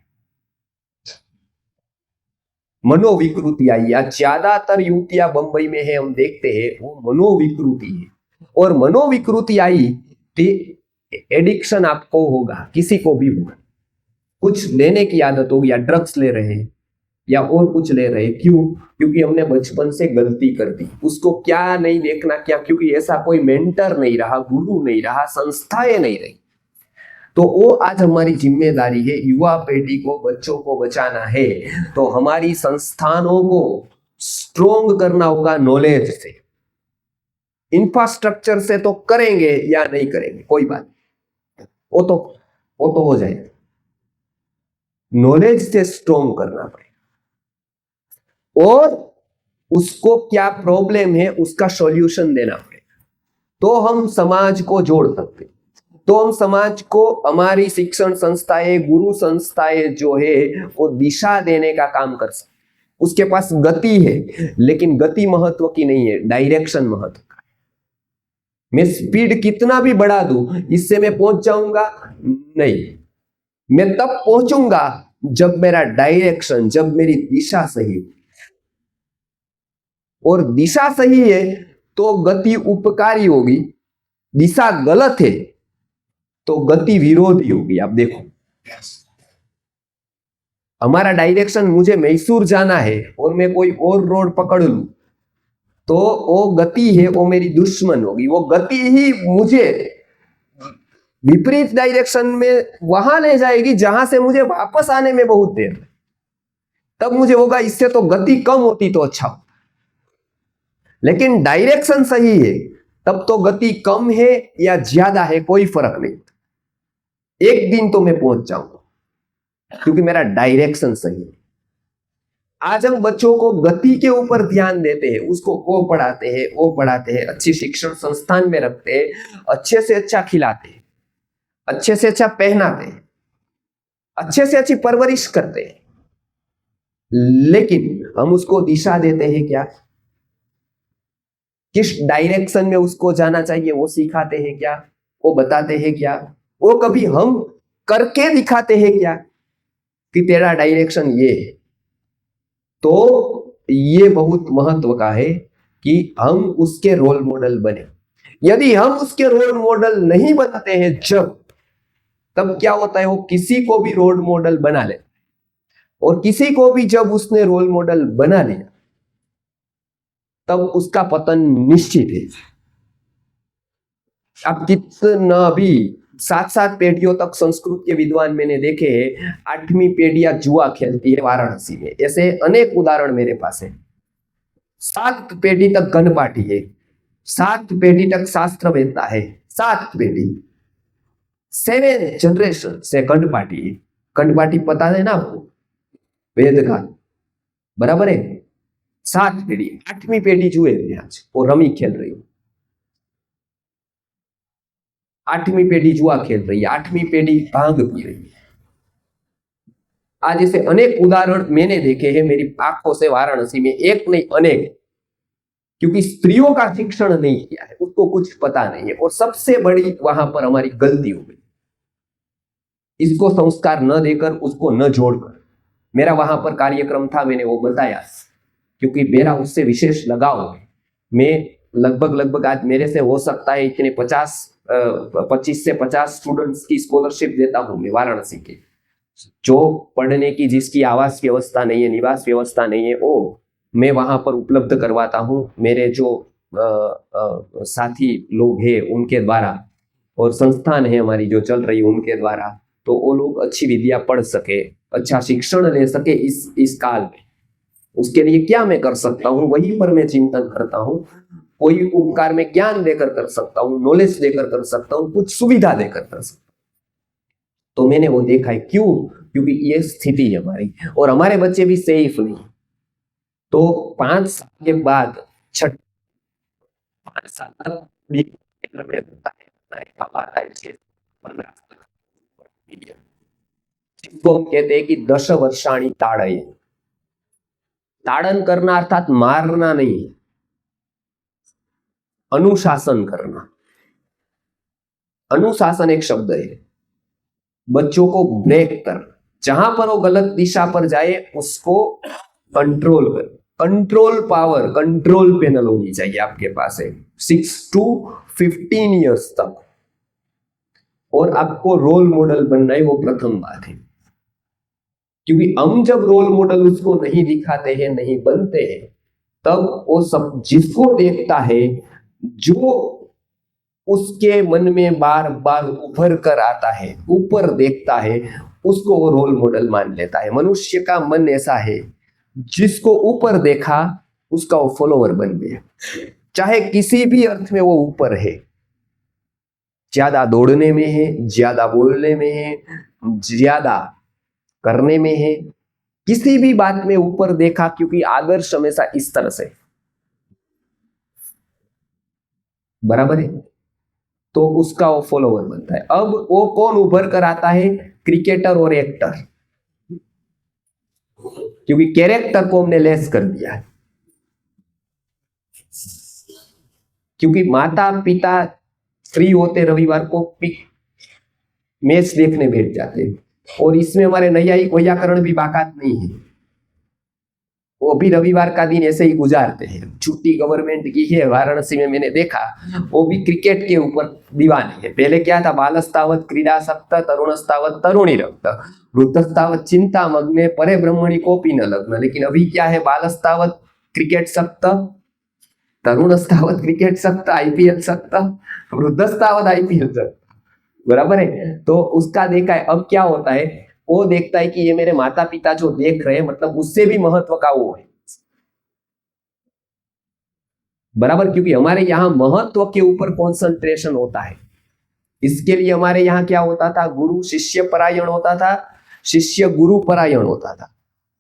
मनोविकृति आई, या ज्यादातर युवतियां बंबई में है हम देखते हैं, वो मनोविकृति है। और मनोविकृति आई तो एडिक्शन आपको होगा, किसी को भी होगा, कुछ लेने की आदत होगी, या ड्रग्स ले रहे हैं या और कुछ ले रहे हैं। क्यों? क्योंकि हमने बचपन से गलती कर दी। उसको क्या नहीं देखना क्या, क्योंकि ऐसा कोई मेंटर नहीं रहा, गुरु नहीं रहा, संस्थाएं नहीं रही। तो वो आज हमारी जिम्मेदारी है, युवा पीढ़ी को, बच्चों को बचाना है। तो हमारी संस्थानों को स्ट्रोंग करना होगा नॉलेज से। इंफ्रास्ट्रक्चर से तो करेंगे या नहीं करेंगे कोई बात, वो तो हो जाएगा। नॉलेज से स्ट्रोंग करना पड़ेगा, और उसको क्या प्रॉब्लम है उसका सॉल्यूशन देना पड़ेगा। तो हम समाज को जोड़ सकते, तो हम समाज को, हमारी शिक्षण संस्थाएं, गुरु संस्थाएं जो है वो दिशा देने का काम कर सकते। उसके पास गति है, लेकिन गति महत्व की नहीं है, डायरेक्शन महत्व का। मैं स्पीड कितना भी बढ़ा दूं, इससे मैं पहुंच जाऊंगा नहीं। मैं तब पहुंचूंगा जब मेरा डायरेक्शन, जब मेरी दिशा सही हो। और दिशा सही है तो गति उपकारी होगी, दिशा गलत है तो गति विरोधी होगी। आप देखो, हमारा डायरेक्शन, मुझे मैसूर जाना है और मैं कोई और रोड पकड़ लूं, तो वो गति है वो मेरी दुश्मन होगी। वो गति ही मुझे विपरीत डायरेक्शन में वहां ले जाएगी जहां से मुझे वापस आने में बहुत देर है। तब मुझे होगा इससे तो गति कम होती तो अच्छा हो। लेकिन डायरेक्शन सही है, तब तो गति कम है या ज्यादा है कोई फर्क नहीं, एक दिन तो मैं पहुंच जाऊंगा, क्योंकि मेरा डायरेक्शन सही है। आज हम बच्चों को गति के ऊपर ध्यान देते हैं, उसको वो पढ़ाते हैं, वो पढ़ाते हैं, अच्छी शिक्षण संस्थान में रखते हैं, अच्छे से अच्छा खिलाते हैं, अच्छे से अच्छा पहनाते हैं, अच्छे से अच्छी परवरिश करते हैं, लेकिन हम उसको दिशा देते हैं क्या? किस डायरेक्शन में उसको जाना चाहिए वो सिखाते हैं क्या? वो बताते हैं क्या? वो कभी हम करके दिखाते हैं क्या कि तेरा डायरेक्शन ये है? तो ये बहुत महत्व का है कि हम उसके रोल मॉडल बने। यदि हम उसके रोल मॉडल नहीं बनाते हैं तब क्या होता है, वो किसी को भी रोल मॉडल बना ले, और किसी को भी जब उसने रोल मॉडल बना लिया तब उसका पतन निश्चित है। अब कितना भी 7-7 पीढ़ियों तक संस्कृत के विद्वान मैंने देखे हैं, 8वीं पीढ़ियां जुआ खेलती है वाराणसी में। ऐसे अनेक उदाहरण मेरे पास है। 7 पीढ़ी तक गणपाठी है, 7 पीढ़ी तक शास्त्र वेदता है, 7 पीढ़ी, 7 जनरेशन से गणपाठी है। गणपाठी पता है ना आपको, वेद का, बराबर है। 7 पीढ़ी, 8वीं पीढ़ी जुए में आज वो रमी खेल रही है, 8वीं पीढ़ी जुआ खेल रही है, 8वीं पीढ़ी भांग पी रही है। आज ऐसे अनेक उदाहरण मैंने देखे हैं मेरी आंखों से वाराणसी में, एक नहीं अनेक, क्योंकि स्त्रियों का शिक्षण नहीं किया है, उसको कुछ पता नहीं है। और सबसे बड़ी वहां पर हमारी गलती हो गई, इसको संस्कार न देकर, उसको न जोड़कर। मेरा वहां पर कार्यक्रम था, मैंने वो बताया, क्योंकि मेरा उससे विशेष लगाव है। मैं लगभग आज मेरे से हो सकता है इतने 25 से 50 स्टूडेंट्स की स्कॉलरशिप देता हूं मैं वाराणसी के, जो पढ़ने की, जिसकी आवास व्यवस्था नहीं है, निवास व्यवस्था नहीं है, वो मैं वहां पर उपलब्ध करवाता हूं। मेरे जो साथी लोग हैं उनके द्वारा, और संस्थान है हमारी जो चल रही है उनके द्वारा, तो वो लोग अच्छी विद्या पढ़ सके, अच्छा शिक्षण ले सके इस काल में। उसके लिए क्या मैं कर सकता हूँ, वहीं पर मैं चिंतन करता हूँ। कोई उपकार में ज्ञान देकर कर सकता हूँ, नॉलेज देकर कर सकता हूँ, कुछ सुविधा देकर कर सकता हूँ। तो मैंने वो देखा है। क्यों? क्योंकि ये स्थिति है हमारी, और हमारे बच्चे भी सेफ नहीं। तो 5 साल के बाद 5 साल तक जिसको हम कहते हैं कि 10 वर्षाणी ताड़य। ताड़न करना अर्थात मारना नहीं, अनुशासन करना। अनुशासन एक शब्द है, बच्चों को ब्रेक कर, जहां पर वो गलत दिशा पर जाए उसको कंट्रोल कर, कंट्रोल पावर, कंट्रोल पैनल होनी चाहिए आपके पास है 6 to 15 ईयर्स तक। और आपको रोल मॉडल बनना है, वो प्रथम बात है, क्योंकि हम जब रोल मॉडल उसको नहीं दिखाते हैं, नहीं बनते हैं, तब वो सब जिसको देखता है, जो उसके मन में बार बार उभर कर आता है, ऊपर देखता है, उसको वो रोल मॉडल मान लेता है। मनुष्य का मन ऐसा है, जिसको ऊपर देखा उसका वो फॉलोअर बन गया, चाहे किसी भी अर्थ में वो ऊपर है, ज्यादा दौड़ने में है, ज्यादा बोलने में है, ज्यादा करने में है, किसी भी बात में ऊपर देखा, क्योंकि आदर्श हमेशा इस तरह से, बराबर है, तो उसका वो फॉलोअर बनता है। अब वो कौन उभर कर आता है? क्रिकेटर और एक्टर, क्योंकि कैरेक्टर को हमने लेस कर दिया है। क्योंकि माता पिता फ्री होते रविवार को मैच देखने बैठ जाते हैं, और इसमें हमारे नैयायिक वैयाकरण भी बाकात नहीं है, वो भी रविवार का दिन ऐसे ही गुजारते हैं। छुट्टी गवर्नमेंट की है, वाराणसी में मैंने देखा, वो भी क्रिकेट के ऊपर दीवाने हैं। पहले क्या था? बालस्तावत क्रीडासक्त, तरुणस्तावत तरुणीरक्त, वृद्धस्तावत चिंता मग्ने, परे ब्रह्मणि कोपी न लग्न। लेकिन अभी क्या है? बालस्तावत क्रिकेट सक्त, तरुणस्तावत क्रिकेट सक्त, आईपीएल सक्त, वृद्धस्तावत आईपीएल सक्त, बराबर है। तो उसका देखा है। अब क्या होता है, वो देखता है कि ये मेरे माता पिता जो देख रहे हैं, मतलब उससे भी महत्व का वो है, बराबर। क्योंकि हमारे यहाँ महत्व के ऊपर कॉन्सेंट्रेशन होता है। इसके लिए हमारे यहाँ क्या होता था? गुरु शिष्य परायण होता था, शिष्य गुरु परायण होता था।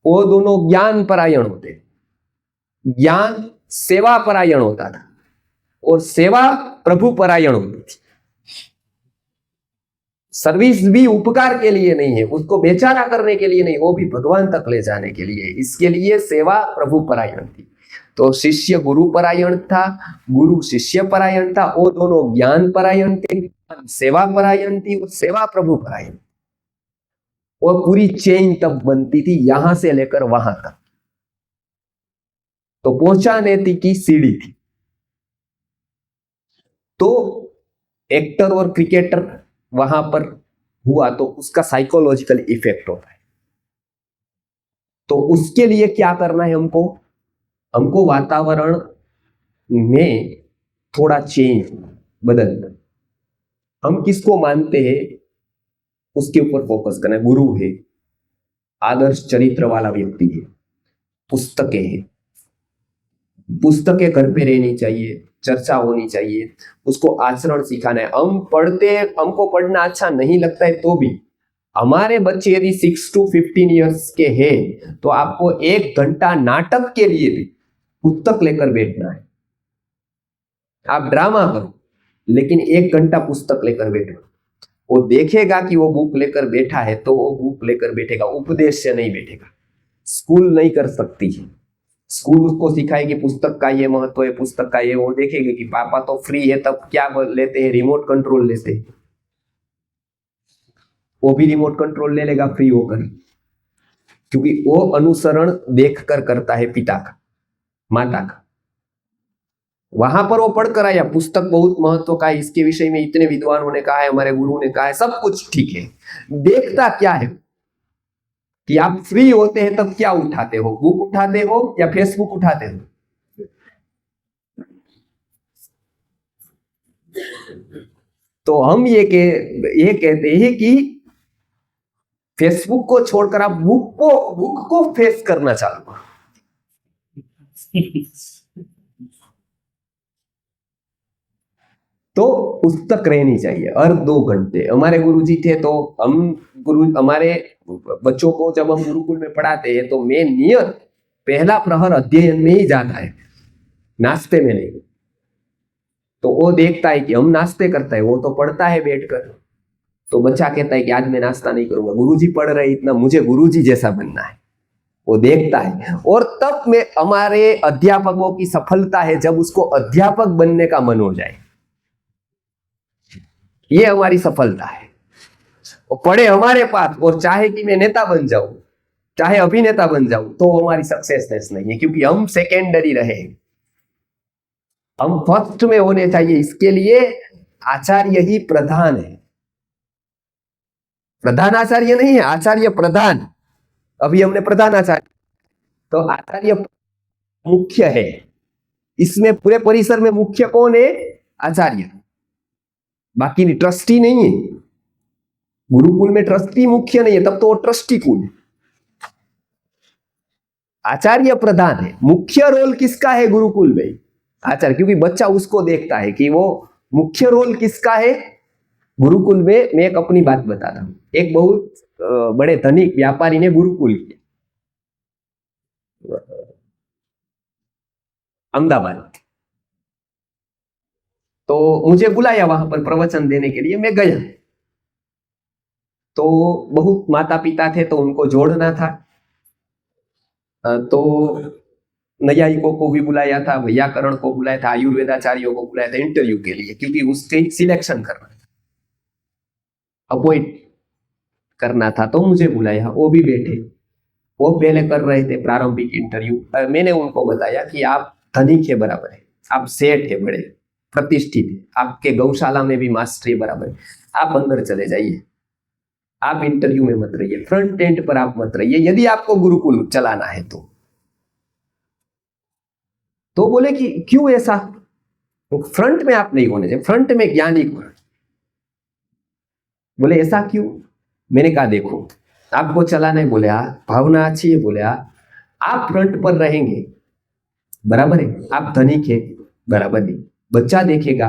वो दोनों ज्ञान परायण होते, ज्ञान सेवा परायण होता था, और सेवा प्रभु परायण होती थी। सर्विस भी उपकार के लिए नहीं है, उसको बेचारा करने के लिए नहीं, वो भी भगवान तक ले जाने के लिए। इसके लिए सेवा प्रभु परायण थी। तो शिष्य गुरु परायण था, गुरु शिष्य परायण था, वो दोनों ज्ञान परायण थे, सेवा परायण थी, और सेवा प्रभु परायण। और पूरी चेन तब बनती थी, यहां से लेकर वहां तक, तो पहुंचाने की सीढ़ी थी। तो एक्टर और क्रिकेटर वहां पर हुआ, तो उसका साइकोलॉजिकल इफेक्ट होता है। तो उसके लिए क्या करना है? हमको वातावरण में थोड़ा चेंज, बदलना। हम किसको मानते हैं उसके ऊपर फोकस करना है। गुरु है, आदर्श चरित्र वाला व्यक्ति है, पुस्तकें हैं, पुस्तकें घर पे रहनी चाहिए, चर्चा होनी चाहिए, उसको आचरण सिखाना है। हम पढ़ते हैं, हमको पढ़ना अच्छा नहीं लगता है, तो भी हमारे बच्चे यदि 6 to 15 ईयर्स के हैं, तो आपको 1 घंटा नाटक के लिए भी पुस्तक लेकर बैठना है। आप ड्रामा करो, लेकिन 1 घंटा पुस्तक लेकर बैठो। वो देखेगा कि वो बुक लेकर बैठा है, तो वो बुक लेकर बैठेगा, उपदेश से नहीं बैठेगा। स्कूल नहीं कर सकती है, स्कूल उसको सिखाएगी पुस्तक का ये महत्व है, पुस्तक का ये, वो देखेगी कि पापा तो फ्री है, तब क्या लेते हैं? रिमोट कंट्रोल लेते हैं। वो भी रिमोट कंट्रोल ले लेगा फ्री होकर, क्योंकि वो अनुसरण देखकर करता है पिता का, माता का। वहां पर वो पढ़कर आया, पुस्तक बहुत महत्व का है, इसके विषय में इतने विद्वानों ने कहा है, हमारे गुरु ने कहा है, सब कुछ ठीक है। देखता क्या है कि आप फ्री होते हैं तब क्या उठाते हो? बुक उठाते हो या फेसबुक उठाते हो? तो हम ये कहते हैं कि फेसबुक को छोड़कर आप बुक को फेस करना चालू करो। तो पुस्तक रहनी चाहिए हर 2 घंटे। हमारे गुरुजी थे, तो हमारे बच्चों को जब हम गुरुकुल में पढ़ाते हैं, तो मेन नियत पहला प्रहर अध्ययन में ही जाता है, नाश्ते में नहीं। तो वो देखता है कि हम नाश्ते करता है, वो तो पढ़ता है बैठकर। तो बच्चा कहता है कि आज मैं नाश्ता नहीं करूंगा, गुरुजी पढ़ रहे इतना, मुझे गुरुजी जैसा बनना है। वो देखता है, और तब में हमारे अध्यापकों की सफलता है जब उसको अध्यापक बनने का मन हो जाए। ये हमारी सफलता है। वो पढ़े हमारे पास और चाहे कि मैं नेता बन जाऊं, चाहे अभिनेता बन जाऊं तो हमारी सक्सेसनेस नहीं है, क्योंकि हम सेकेंडरी रहे, हम फर्स्ट में होने चाहिए। इसके लिए आचार्य ही प्रधान है, प्रधान आचार्य नहीं है, आचार्य प्रधान। अभी हमने प्रधान आचार्य, तो आचार्य मुख्य है। इसमें पूरे परिसर में मुख्य कौन है? आचार्य, बाकी नहीं, ट्रस्टी नहीं है। गुरुकुल में ट्रस्टी मुख्य नहीं है, तब तो वो ट्रस्टी कुल है। आचार्य प्रधान है। मुख्य रोल किसका है गुरुकुल में? आचार्य, क्योंकि बच्चा उसको देखता है कि वो मुख्य रोल किसका है गुरुकुल में। मैं एक अपनी बात बताता हूं। एक बहुत बड़े धनिक व्यापारी ने गुरुकुल किया अहमदाबाद, तो मुझे बुलाया वहां पर प्रवचन देने के लिए। मैं गया, तो बहुत माता पिता थे, तो उनको जोड़ना था। तो नैयायिकों को भी बुलाया था, व्याकरण को बुलाया था, आयुर्वेदाचार्यों को बुलाया था इंटरव्यू के लिए, क्योंकि उसके सिलेक्शन करना था, अपॉइंट करना था। तो मुझे बुलाया, वो भी बैठे, वो पहले कर रहे थे प्रारंभिक इंटरव्यू। मैंने उनको बताया कि आप धनिक है बराबर है, आप सेठ है, बड़े प्रतिष्ठित है, आपके गौशाला में भी मास्टरी बराबर है, आप अंदर चले जाइए, आप इंटरव्यू में मत रहिए, फ्रंट एंड पर आप मत रहिए, यदि आपको गुरुकुल चलाना है तो बोले कि क्यों ऐसा? तो फ्रंट में आप नहीं होने चाहिए, फ्रंट में ज्ञानी को। बोले ऐसा क्यों? मैंने कहा देखो, आपको चलाना है, बोले भावना अच्छी है, बोले आप फ्रंट पर रहेंगे बराबर है, आप धनिक है बराबर नहीं, बच्चा देखेगा,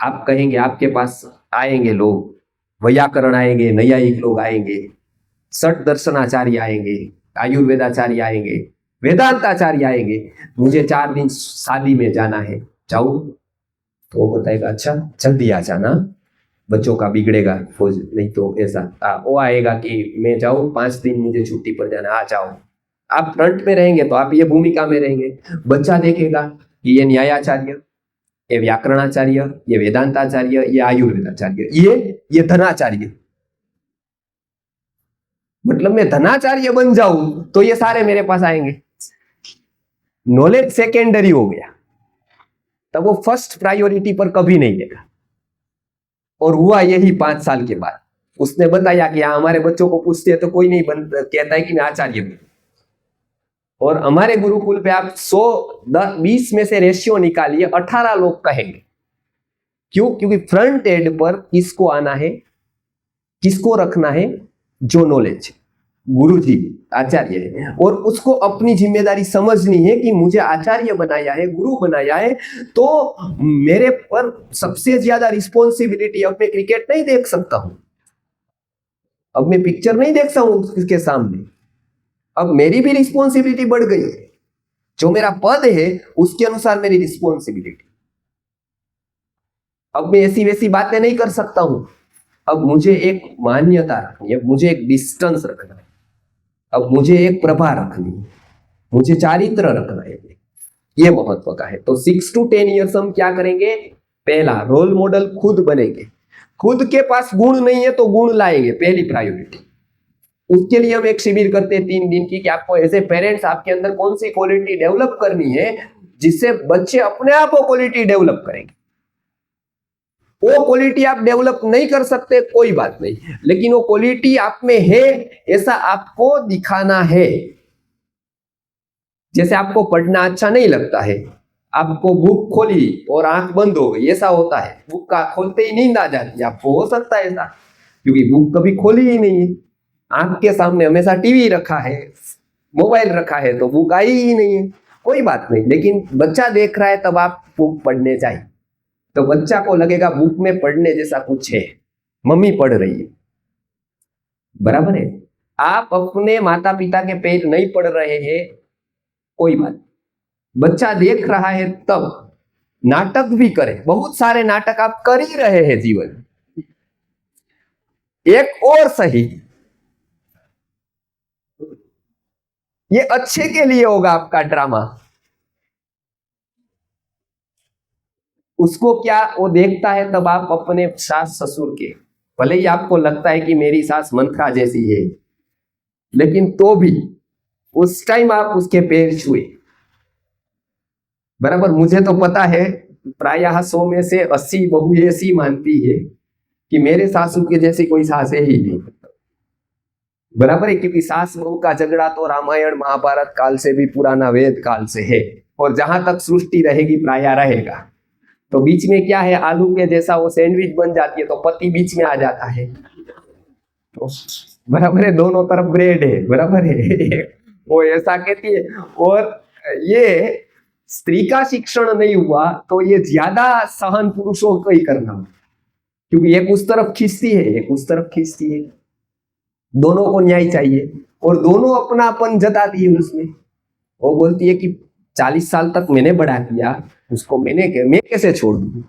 आप कहेंगे, आपके पास आएंगे लोग, वैयाकरण आएंगे, नैयायिक लोग आएंगे, सठ दर्शनाचार्य आएंगे, आयुर्वेदाचार्य आएंगे, वेदांताचार्य आएंगे, मुझे 4 दिन शादी में जाना है, जाऊं? तो वो बताएगा अच्छा जल्दी आ जाना, बच्चों का बिगड़ेगा खोज, नहीं तो ऐसा। वो आएगा कि मैं जाऊं, 5 दिन मुझे छुट्टी पर जाना, आ जाओ। आप फ्रंट में रहेंगे तो आप ये भूमिका में रहेंगे। बच्चा देखेगा कि ये न्यायाचार्य, ये व्याकरणाचार्य, ये वेदांताचार्य, ये आयुर्वेदाचार्य, ये धनाचार्य, मतलब मैं धनाचार्य बन जाऊं तो ये सारे मेरे पास आएंगे। नॉलेज सेकेंडरी हो गया, तब वो फर्स्ट प्रायोरिटी पर कभी नहीं देगा। और हुआ यही 5 साल के बाद। उसने बताया कि हमारे बच्चों को पूछते हैं तो कोई नहीं कहता है कि मैं आचार्य हूं। और हमारे गुरुकुल पे आप 100-20 में से रेशियो निकालिए, 18 लोग कहेंगे। क्यों? क्योंकि फ्रंट एंड पर किसको आना है, किसको रखना है? जो नॉलेज गुरु जी आचार्य है, और उसको अपनी जिम्मेदारी समझनी है कि मुझे आचार्य बनाया है, गुरु बनाया है, तो मेरे पर सबसे ज्यादा रिस्पॉन्सिबिलिटी। अब मैं क्रिकेट नहीं देख सकता हूं, अब मैं पिक्चर नहीं देखता हूं उसके सामने, अब मेरी भी रिस्पॉन्सिबिलिटी बढ़ गई है। जो मेरा पद है उसके अनुसार मेरी रिस्पॉन्सिबिलिटी। अब मैं ऐसी वैसी बातें नहीं कर सकता हूं, अब मुझे एक मान्यता रखनी है, मुझे एक डिस्टेंस रखना है, अब मुझे एक प्रभा रखनी है, मुझे चारित्र रखना है। ये महत्व का है। तो 6 to 10 ईयर्स हम क्या करेंगे? पहला, रोल मॉडल खुद बनेंगे। खुद के पास गुण नहीं है तो गुण लाएंगे, पहली प्रायोरिटी। उसके लिए हम एक शिविर करते हैं 3 दिन की, कि आपको एज ए पेरेंट्स आपके अंदर कौन सी क्वालिटी डेवलप करनी है जिससे बच्चे अपने आप वो क्वालिटी डेवलप करेंगे। वो क्वालिटी आप डेवलप नहीं कर सकते, कोई बात नहीं, लेकिन वो क्वालिटी आप में है ऐसा आपको दिखाना है। जैसे आपको पढ़ना अच्छा नहीं लगता है, आपको बुक खोली और आंख बंद हो गई, ऐसा होता है। बुक का खोलते ही नींद आ जाती है, आपको हो सकता है ऐसा, क्योंकि बुक कभी खोली ही नहीं है। आंख के सामने हमेशा टीवी रखा है, मोबाइल रखा है, तो बुक आई ही नहीं है। कोई बात नहीं, लेकिन बच्चा देख रहा है तब आप बुक पढ़ने चाहिए, तो बच्चा को लगेगा बुक में पढ़ने जैसा कुछ है, मम्मी पढ़ रही है, बराबर है। आप अपने माता पिता के पैर नहीं पढ़ रहे हैं, कोई बात, बच्चा देख रहा है तब नाटक भी करे। बहुत सारे नाटक आप कर ही रहे हैं जीवन, एक और सही, ये अच्छे के लिए होगा आपका ड्रामा। उसको क्या वो देखता है तब आप अपने सास ससुर के, भले ही आपको लगता है कि मेरी सास मंत्रा जैसी है, लेकिन तो भी उस टाइम आप उसके पैर छुए, बराबर। मुझे तो पता है प्रायः 100 में से 80 बहू ऐसी मानती है कि मेरे सासू के जैसी कोई सास है ही नहीं, बराबर है। क्योंकि सास बहू का झगड़ा तो रामायण महाभारत काल से भी पुराना, वेद काल से है, और जहां तक सृष्टि रहेगी प्रायः रहेगा। तो बीच में क्या है, आलू के जैसा वो सैंडविच बन जाती है, तो पति बीच में आ जाता है, तो बराबर है, दोनों तरफ ब्रेड है, बराबर है। वो ऐसा कहती है। और ये स्त्री का शिक्षण नहीं हुआ तो ये ज्यादा सहन पुरुषों को ही करना, क्योंकि एक उस तरफ खींचती है, एक उस तरफ खींचती है, दोनों को न्याय चाहिए, और दोनों अपनापन जताती है उसमें। वो बोलती है कि 40 साल तक मैंने बड़ा किया उसको, मैं कैसे छोड़ दूं।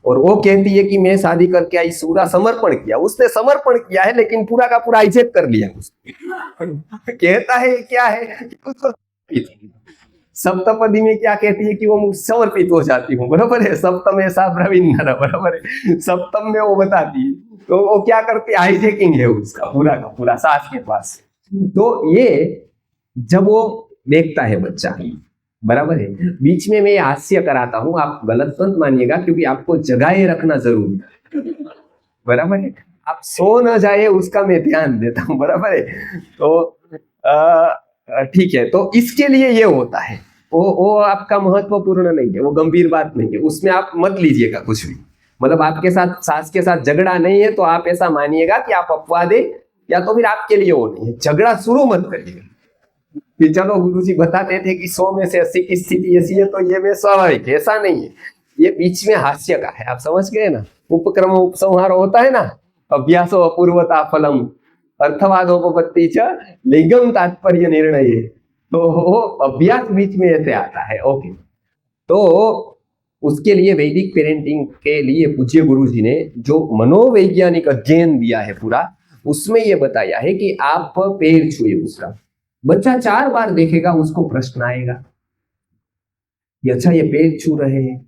और वो कहती है कि मैं शादी करके आई, पूरा समर्पण किया, उसने समर्पण किया है लेकिन पूरा का पूरा इज्जत कर लिया उसने। कहता है क्या है कि उसको सप्तपदी में क्या कहती है कि वो समर्पित हो जाती हूँ, बराबर है। सप्तम ऐसा प्रवीण, बराबर है, सप्तम में वो बताती है। तो वो क्या करती है, हाईजेकिंग है उसका पूरा का पूरा सास के पास। तो ये जब वो देखता है बच्चा, बराबर है, बीच में मैं हास्य कराता हूं, आप गलत मत मानिएगा, क्योंकि आपको जगाए रखना जरूरी है, बराबर है। आप सो न जाए उसका मैं ध्यान देता हूं, बराबर है। तो ठीक है, तो इसके लिए ये होता है, वो आपका महत्वपूर्ण नहीं है, वो गंभीर बात नहीं है, उसमें आप मत लीजिएगा कुछ भी। मतलब आपके साथ सास के साथ झगड़ा नहीं है तो आप ऐसा मानिएगा कि आप अपवाद है, या तो फिर आपके लिए वो नहीं है, झगड़ा शुरू मत करिएगा कि चलो गुरुजी बताते थे कि 100 में से 80 की स्थिति ऐसी है तो ये में स्वाभाविक, ऐसा नहीं है। ये बीच में हास्य का है, आप समझ गए ना। उपक्रम उपसंहार होता है ना, अभ्यासो अपूर्वता फलम अर्थवादोपपत्ति च लिंगम तात्पर्य निर्णय, तो अभ्यास बीच में ऐसे आता है। ओके, तो उसके लिए वैदिक पेरेंटिंग के लिए पूज्य गुरुजी ने जो मनोवैज्ञानिक अध्ययन दिया है पूरा, उसमें ये बताया है कि आप पैर छुए उसका। बच्चा 4 बार देखेगा, उसको प्रश्न आएगा कि अच्छा ये पैर छू रहे हैं,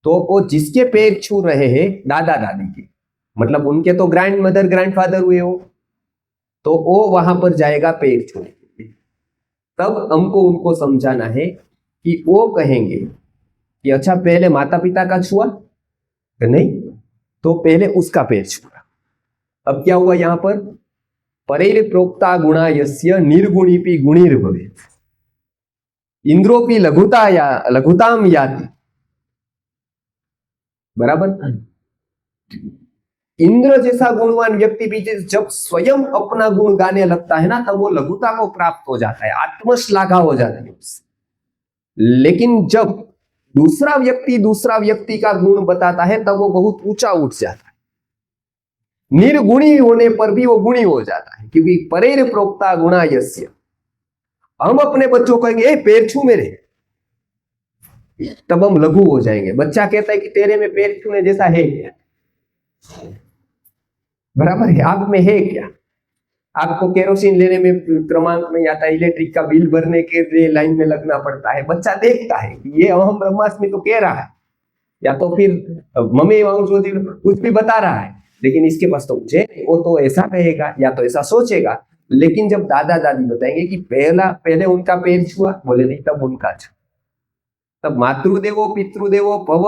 तो वो जिसके पैर छू रहे हैं दादा दादी के, मतलब उनके तो ग्रैंड मदर ग्रैंड फादर हुए हो, तो वो वहां पर जाएगा पैर छूने। तब हमको उनको समझाना है कि वो कहेंगे कि अच्छा पहले माता पिता का छुआ नहीं, तो पहले उसका पैर छुआ। अब क्या हुआ यहां पर, परेर प्रोक्ता गुणा यस्य निर्गुणीपि गुणीर्भवेत् इंद्रोपि लघुताम याति, बराबर। इंद्र जैसा गुणवान व्यक्ति भी जब स्वयं अपना गुण गाने लगता है ना, तब वो लघुता को प्राप्त हो जाता है, आत्मश्लाघा हो जाती है उससे। लेकिन जब दूसरा व्यक्ति का गुण बताता है तब वो बहुत ऊंचा उठ जाता है, निर्गुणी होने पर भी वो गुणी हो जाता है, क्योंकि परेर प्रोक्ता गुणा यस्य। हम अपने बच्चों को कहेंगे पैर छू मेरे, तब हम लघु हो जाएंगे। बच्चा कहता है कि तेरे में पैर छूने जैसा है क्या, बराबर है, आप में है क्या। आपको केरोसिन लेने में क्रमांक में आता है, इलेक्ट्रिक का बिल भरने के लिए लाइन में लगना पड़ता है। बच्चा देखता है कि ये अहम ब्रह्मास्मि तो कह रहा है, या तो फिर मम्मी कुछ भी बता रहा है, लेकिन इसके पास तो मुझे, वो तो ऐसा कहेगा या तो ऐसा सोचेगा। लेकिन जब दादा दादी बताएंगे कि पहले उनका पैर छुआ, बोले नहीं तब उनका छुआ, तब मातृदेवो पितृदेवो भव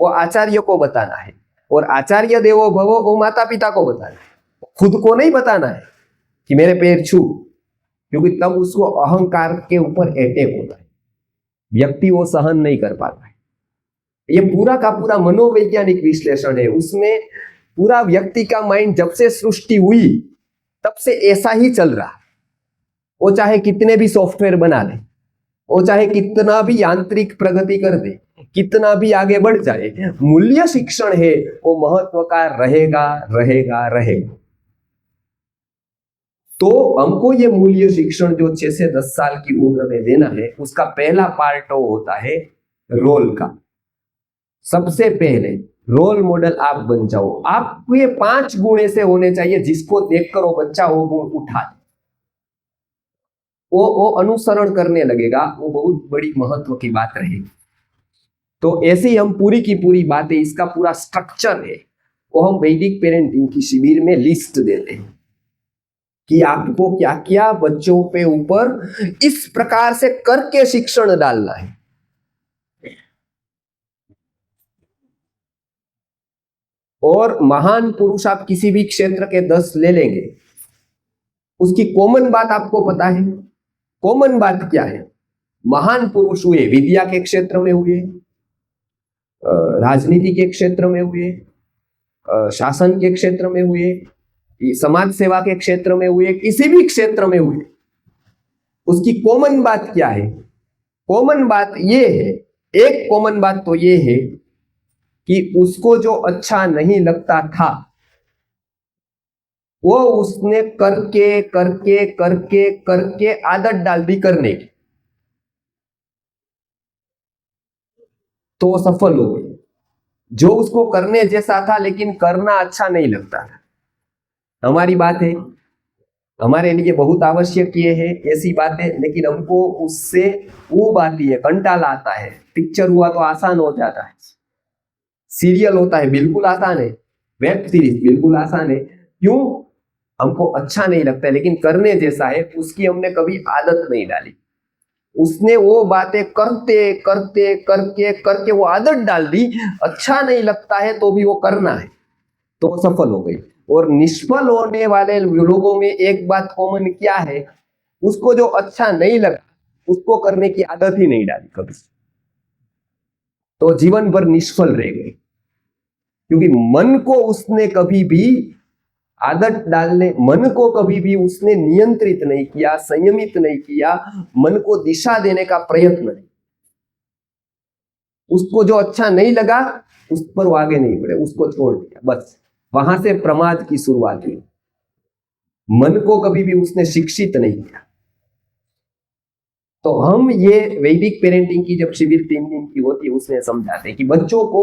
वो आचार्य को बताना है, और आचार्य देवो भव वो माता पिता को बताना है, खुद को नहीं बताना है कि मेरे पैर छू, क्योंकि तब उसको अहंकार के ऊपर अटैक होता है, व्यक्ति वो सहन नहीं कर पाता है। ये पूरा का पूरा मनोवैज्ञानिक विश्लेषण है, उसमें पूरा व्यक्ति का माइंड जब से सृष्टि हुई तब से ऐसा ही चल रहा है। वो चाहे कितने भी सॉफ्टवेयर बना ले, वो चाहे कितना भी यांत्रिक प्रगति कर दे, कितना भी आगे बढ़ जाए, मूल्य शिक्षण है वो महत्व का रहेगा रहेगा रहेगा। तो हमको ये मूल्य शिक्षण जो 6 से 10 साल की उम्र में देना है, उसका पहला पार्ट वो होता है रोल का। सबसे पहले रोल मॉडल आप बन जाओ। आपको ये 5 गुण ऐसे होने चाहिए जिसको देखकर वो बच्चा वो गुण उठा ले, वो अनुसरण करने लगेगा, वो बहुत बड़ी महत्व की बात रहेगी। तो ऐसे ही हम पूरी की पूरी बातें, इसका पूरा स्ट्रक्चर है वो हम वैदिक पेरेंटिंग की शिविर में लिस्ट देते हैं कि आपको क्या क्या बच्चों पे ऊपर इस प्रकार से करके शिक्षण डालना है। और महान पुरुष आप किसी भी क्षेत्र के 10 ले लेंगे, उसकी कॉमन बात आपको पता है। कॉमन बात क्या है? महान पुरुष हुए विद्या के क्षेत्र में हुए, राजनीति के क्षेत्र में हुए, शासन के क्षेत्र में हुए, समाज सेवा के क्षेत्र में हुए, किसी भी क्षेत्र में हुए, उसकी कॉमन बात क्या है? कॉमन बात ये है, एक कॉमन बात तो ये है कि उसको जो अच्छा नहीं लगता था वो उसने करके करके करके करके आदत डाल दी करने की, तो वो सफल हो गई। जो उसको करने जैसा था लेकिन करना अच्छा नहीं लगता था, हमारी बात है, हमारे लिए बहुत आवश्यक ये है ऐसी बातें, लेकिन हमको उससे ऊब आती है, कंटाला आता है। पिक्चर हुआ तो आसान हो जाता है, सीरियल होता है बिल्कुल आसान है, वेब सीरीज बिल्कुल आसान है। क्यों? हमको अच्छा नहीं लगता है लेकिन करने जैसा है, उसकी हमने कभी आदत नहीं डाली। उसने वो बातें करते करते करके करके वो आदत डाल दी, अच्छा नहीं लगता है तो भी वो करना है, तो वो सफल हो गई। और निष्फल होने वाले लोगों में एक बात कॉमन क्या है? उसको जो अच्छा नहीं लगा उसको करने की आदत ही नहीं डाली कभी, तो जीवन भर निष्फल रह गए। क्योंकि मन को उसने कभी भी आदत डालने, मन को कभी भी उसने नियंत्रित नहीं किया, संयमित नहीं किया, मन को दिशा देने का प्रयत्न नहीं। उसको जो अच्छा नहीं लगा उस पर वो आगे नहीं बढ़े, उसको छोड़ दिया, बस वहां से प्रमाद की शुरुआत हुई। मन को कभी भी उसने शिक्षित नहीं किया। तो हम ये वैदिक पेरेंटिंग की जब शिविर 3 दिन की होती है उसमें समझाते हैं कि बच्चों को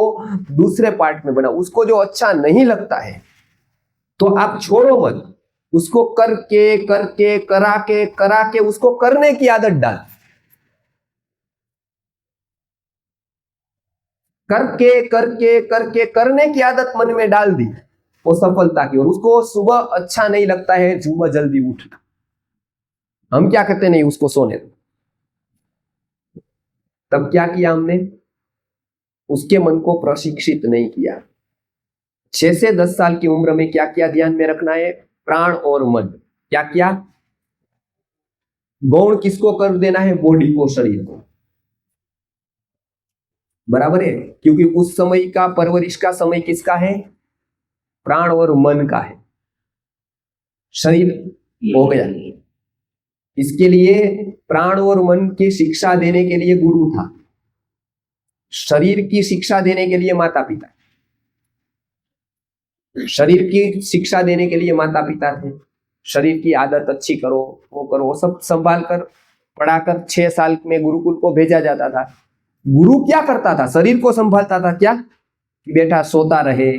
दूसरे पार्ट में बना, उसको जो अच्छा नहीं लगता है तो आप छोड़ो मत, उसको करके करके करा के उसको करने की आदत डाल, करके करके करके करने की आदत मन में डाल दी, वो सफलता की। और उसको सुबह अच्छा नहीं लगता है सुबह जल्दी उठना, हम क्या कहते नहीं उसको सोने दो। तब क्या किया हमने? उसके मन को प्रशिक्षित नहीं किया। 6 से 10 साल की उम्र में क्या क्या ध्यान में रखना है? प्राण और मन। क्या क्या? गौण किसको कर देना है? बॉडी को, शरीर को, बराबर है। क्योंकि उस समय का परवरिश का समय किसका है? प्राण और मन का है। शरीर हो गया, इसके लिए प्राण और मन की शिक्षा देने के लिए गुरु था, शरीर की शिक्षा देने के लिए माता पिता, शरीर की शिक्षा देने के लिए माता पिता थे। शरीर की आदत अच्छी करो, वो सब संभाल कर पढ़ाकर 6 साल में गुरुकुल को भेजा जाता था। गुरु क्या करता था? शरीर को संभालता था। क्या? कि बेटा सोता रहे,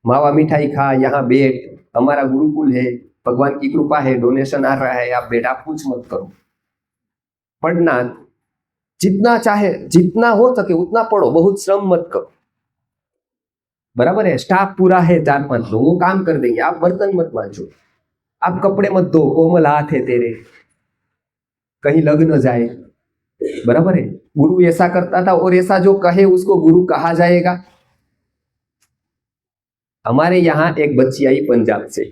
मावा मिठाई खा, यहाँ बैठ, हमारा गुरुकुल है, भगवान की कृपा है, डोनेशन आ रहा है, आप बेटा कुछ मत करो, पढ़ना जितना चाहे, जितना हो सके उतना पढ़ो, बहुत श्रम मत करो, बराबर है। स्टाफ पूरा है 4-5 लोग, वो काम कर देंगे, आप बर्तन मत मांजो, आप कपड़े मत धो, कोमल हाथ है तेरे, कहीं लग न जाए, बराबर है। गुरु ऐसा करता था, और ऐसा जो कहे उसको गुरु कहा जाएगा। हमारे यहाँ एक बच्ची आई पंजाब से,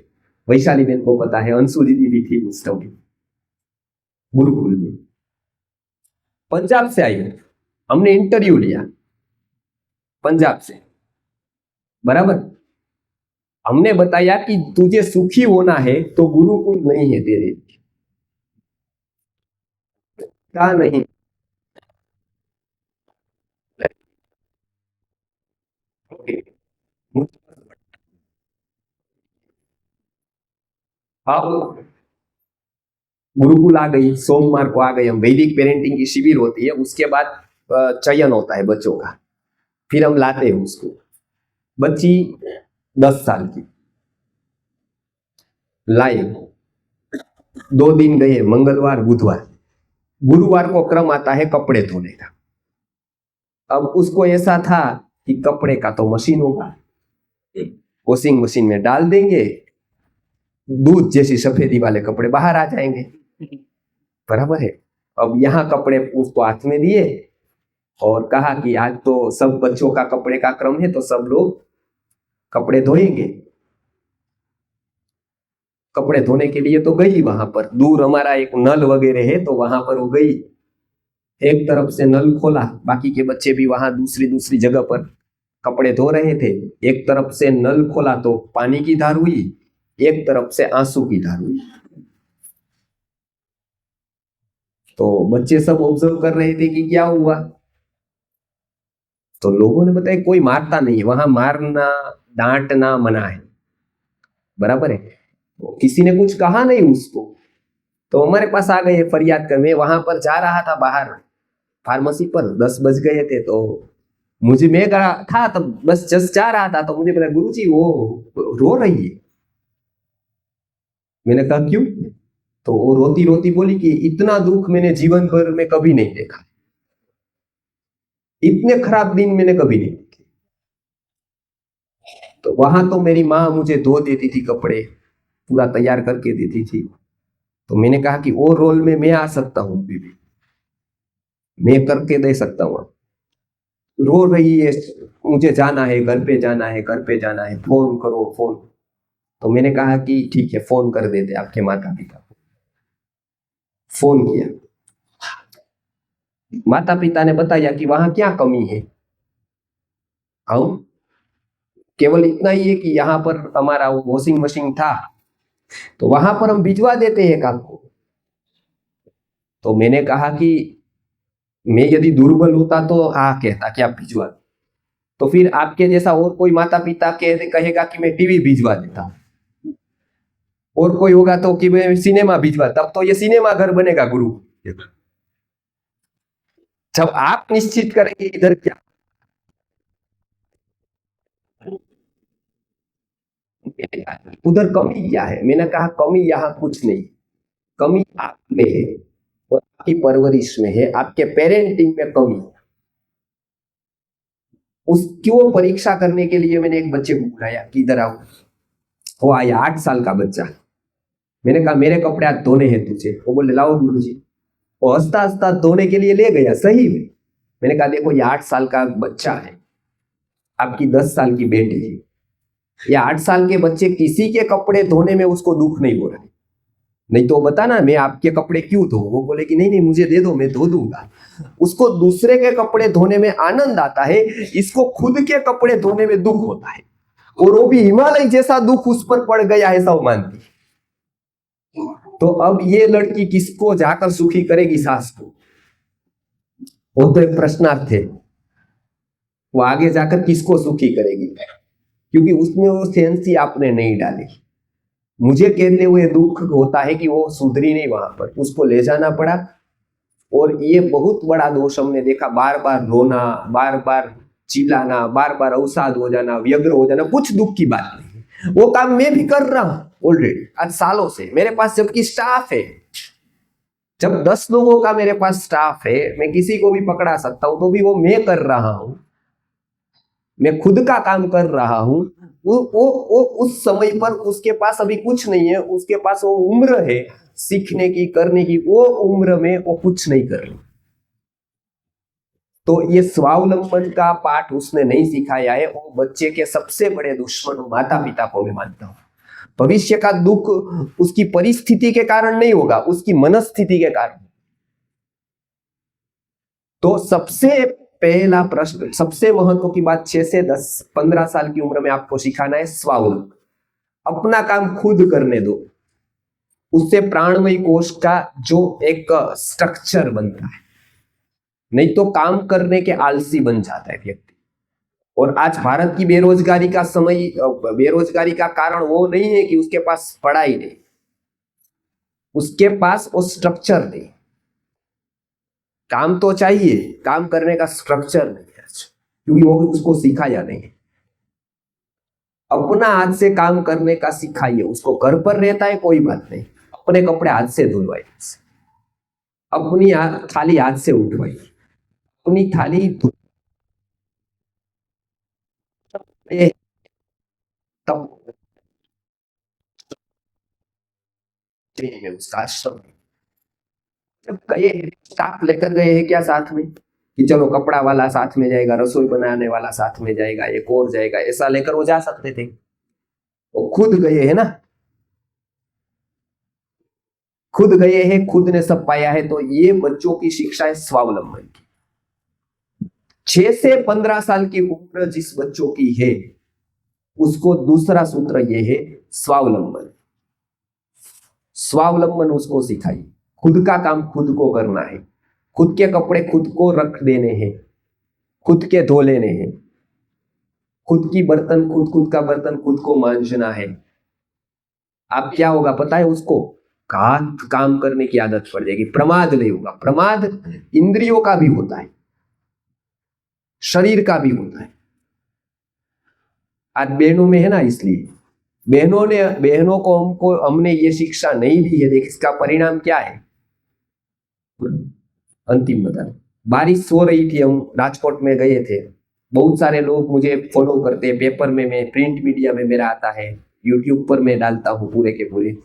वैशाली बहन को पता है, अंशु दीदी भी थी उस समय गुरुकुल में, पंजाब से आई। हमने इंटरव्यू लिया पंजाब से, बराबर। हमने बताया कि तुझे सुखी होना है तो गुरुकुल नहीं है तेरे लिए। क्या नहीं? हाँ, गुरुकुल आ गई, सोमवार को आ गई, हम वैदिक पेरेंटिंग की शिविर होती है, उसके बाद चयन होता है बच्चों का, फिर हम लाते हैं उसको। बच्ची 10 साल की लाए, 2 दिन गए, मंगलवार बुधवार, गुरुवार को क्रम आता है कपड़े धोने का। अब उसको ऐसा था कि कपड़े का तो मशीन होगा, वॉशिंग मशीन में डाल देंगे, दूध जैसी सफेदी वाले कपड़े बाहर आ जाएंगे, बराबर है। अब यहाँ कपड़े उसको हाथ में दिए और कहा कि आज तो सब बच्चों का कपड़े का क्रम है, तो सब लोग कपड़े धोएंगे। कपड़े धोने के लिए तो गई, वहां पर दूर हमारा एक नल वगैरह है, तो वहां पर वो गई, एक तरफ से नल खोला, बाकी के बच्चे भी वहां दूसरी दूसरी जगह पर कपड़े धो रहे थे। एक तरफ से नल खोला तो पानी की धार हुई, एक तरफ से आंसू की धार हुई। तो बच्चे सब ऑब्जर्व कर रहे थे कि क्या हुआ। तो लोगों ने बताया कोई मारता नहीं, वहां मारना डांटना मना है, बराबर है। तो किसी ने कुछ कहा नहीं उसको, तो हमारे पास आ गए फरियाद कर। मैं वहां पर जा रहा था बाहर फार्मेसी पर, 10 बज गए थे, तो मुझे मैं गया था तब, बस जस्ट जा रहा था, तो मुझे पता गुरुजी वो रो रही है। मैंने कहा क्यों? तो वो रोती रोती बोली कि इतना दुख मैंने जीवन भर में कभी नहीं देखा, इतने खराब दिन मैंने कभी नहीं देखे। तो वहां तो मेरी माँ मुझे धो देती थी, कपड़े पूरा तैयार करके देती थी। तो मैंने कहा कि वो रोल में मैं आ सकता हूँ, बीबी मैं करके दे सकता हूँ। रो रही है, मुझे जाना है, घर पे जाना है, घर पे जाना है, फोन करो फोन। तो मैंने कहा कि ठीक है, फोन कर देते आपके माता पिता को। फोन किया, माता पिता ने बताया कि वहां क्या कमी है। हम केवल इतना ही है कि यहाँ पर हमारा वॉशिंग मशीन था, तो वहां पर हम भिजवा देते हैं काम को। तो मैंने कहा कि मैं यदि दुर्बल होता तो हाँ कहता कि आप भिजवा दो। तो फिर आपके जैसा और कोई माता पिता कहेगा कि मैं टीवी भिजवा देता हूँ, और कोई होगा तो कि मैं सिनेमा भिजवा, तब तो ये सिनेमा घर बनेगा गुरु। जब आप निश्चित करेंगे इधर क्या, उधर कमी क्या है। मैंने कहा कमी यहाँ कुछ नहीं, कमी आप में है और आपकी परवरिश में है, आपके पेरेंटिंग में कमी है। उसकी वो परीक्षा करने के लिए मैंने एक बच्चे को बुलाया कि इधर आओ। वो आया 8 साल का बच्चा। मैंने कहा मेरे कपड़े आज धोने हैं तुझे। वो बोले लाओ गुरु जी। वो हंसता हंसता धोने के लिए ले गया, सही में। मैंने कहा देखो ये 8 साल का बच्चा है, आपकी 10 साल की बेटी है। ये 8 साल के बच्चे किसी के कपड़े धोने में उसको दुख नहीं हो रहा है। नहीं तो बता ना मैं आपके कपड़े क्यों धो, वो बोले कि नहीं नहीं मुझे दे दो मैं धो दूंगा। उसको दूसरे के कपड़े धोने में आनंद आता है, इसको खुद के कपड़े धोने में दुख होता है। और वो भी हिमालय जैसा दुख उस पर पड़ गया है, सब मानती। तो अब ये लड़की किसको जाकर सुखी करेगी, सास को? वो तो एक प्रश्नार्थ है। वो आगे जाकर किसको सुखी करेगी, क्योंकि उसमें वो सेंसी आपने नहीं डाली। मुझे कहते हुए दुख होता है कि वो सुधरी नहीं, वहां पर उसको ले जाना पड़ा। और ये बहुत बड़ा दोष हमने देखा, बार बार रोना, बार बार चिल्लाना, बार बार अवसाद हो जाना, व्यग्र हो जाना, कुछ दुख की बात नहीं। वो काम मैं भी कर रहा हूं ऑलरेडी आज सालों से, मेरे पास जबकि स्टाफ है। जब 10 लोगों का मेरे पास स्टाफ है, मैं किसी को भी पकड़ा सकता हूं, तो भी वो मैं कर रहा हूं, मैं खुद का काम कर रहा हूं। वो उस समय पर उसके पास अभी कुछ नहीं है, उसके पास वो उम्र है सीखने की, करने की, वो उम्र में वो कुछ नहीं कर रही। तो ये स्वावलंबन का पाठ उसने नहीं सिखाया है। वो बच्चे के सबसे बड़े दुश्मन माता पिता को मैं मानता हूं। भविष्य का दुख उसकी परिस्थिति के कारण नहीं होगा, उसकी मनस्थिति के कारण। तो सबसे पहला प्रश्न, सबसे महत्व की बात 6 से 10 15 साल की उम्र में आपको सिखाना है स्वावलंबन। अपना काम खुद करने दो, उससे प्राणमयी कोश का जो एक स्ट्रक्चर बनता है। नहीं तो काम करने के आलसी बन जाता है व्यक्ति। और आज भारत की बेरोजगारी का समय, बेरोजगारी का कारण वो नहीं है कि उसके पास पढ़ाई नहीं, उसके पास वो स्ट्रक्चर नहीं। काम तो चाहिए, काम करने का स्ट्रक्चर नहीं है, क्योंकि वो उसको सिखाया नहीं है। अपना हाथ से काम करने का सिखाइए उसको। घर पर रहता है कोई बात नहीं, अपने कपड़े हाथ से धुलवाइए, अपनी थाली हाथ से उठवाइए, अपनी थाली तब ट्रेन में, उसका आश्रम में। जब गए, स्टाफ लेकर गए हैं क्या साथ में, कि चलो कपड़ा वाला साथ में जाएगा, रसोई बनाने वाला साथ में जाएगा, एक और जाएगा, ऐसा लेकर वो जा सकते थे। वो खुद गए हैं ना, खुद गए हैं, खुद ने सब पाया है। तो ये बच्चों की शिक्षा है स्वावलंबन की। 6 से 15 साल की उम्र जिस बच्चों की है, उसको दूसरा सूत्र ये है स्वावलंबन। स्वावलंबन उसको सिखाइए, खुद का काम खुद को करना है, खुद के कपड़े खुद को रख देने हैं, खुद के धो लेने हैं, खुद की बर्तन खुद का बर्तन खुद को मांजना है। अब क्या होगा पता है उसको, काम करने की आदत पड़ जाएगी, प्रमाद नहीं होगा। प्रमाद इंद्रियों का भी होता है, शरीर का भी होता है। आज बहनों में है ना, इसलिए बहनों को हमने ये शिक्षा नहीं दी है। देख इसका परिणाम क्या है, अंतिम बता। बारिश हो रही थी, हम राजकोट में गए थे, बहुत सारे लोग मुझे फॉलो करते हैं, पेपर में, मैं प्रिंट मीडिया में मेरा आता है, यूट्यूब पर मैं डालता हूँ पूरे के पूरे।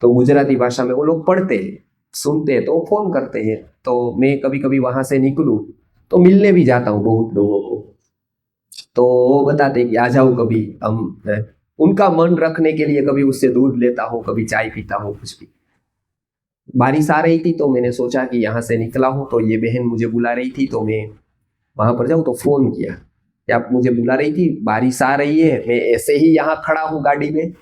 तो गुजराती भाषा में वो लोग पढ़ते हैं, सुनते हैं, तो फोन करते हैं। तो मैं कभी कभी वहां से निकलूं तो मिलने भी जाता हूँ बहुत लोगों को। तो वो बताते कि आ जाओ कभी, हम उनका मन रखने के लिए कभी उससे दूध लेता हूँ, कभी चाय पीता हूँ, कुछ भी। बारिश आ रही थी तो मैंने सोचा कि यहाँ से निकला हूँ तो ये बहन मुझे बुला रही थी, तो मैं वहां पर जाऊँ, तो फोन किया कि आप मुझे बुला रही थी, बारिश आ रही है, मैं ऐसे ही यहाँ खड़ा हूँ गाड़ी में,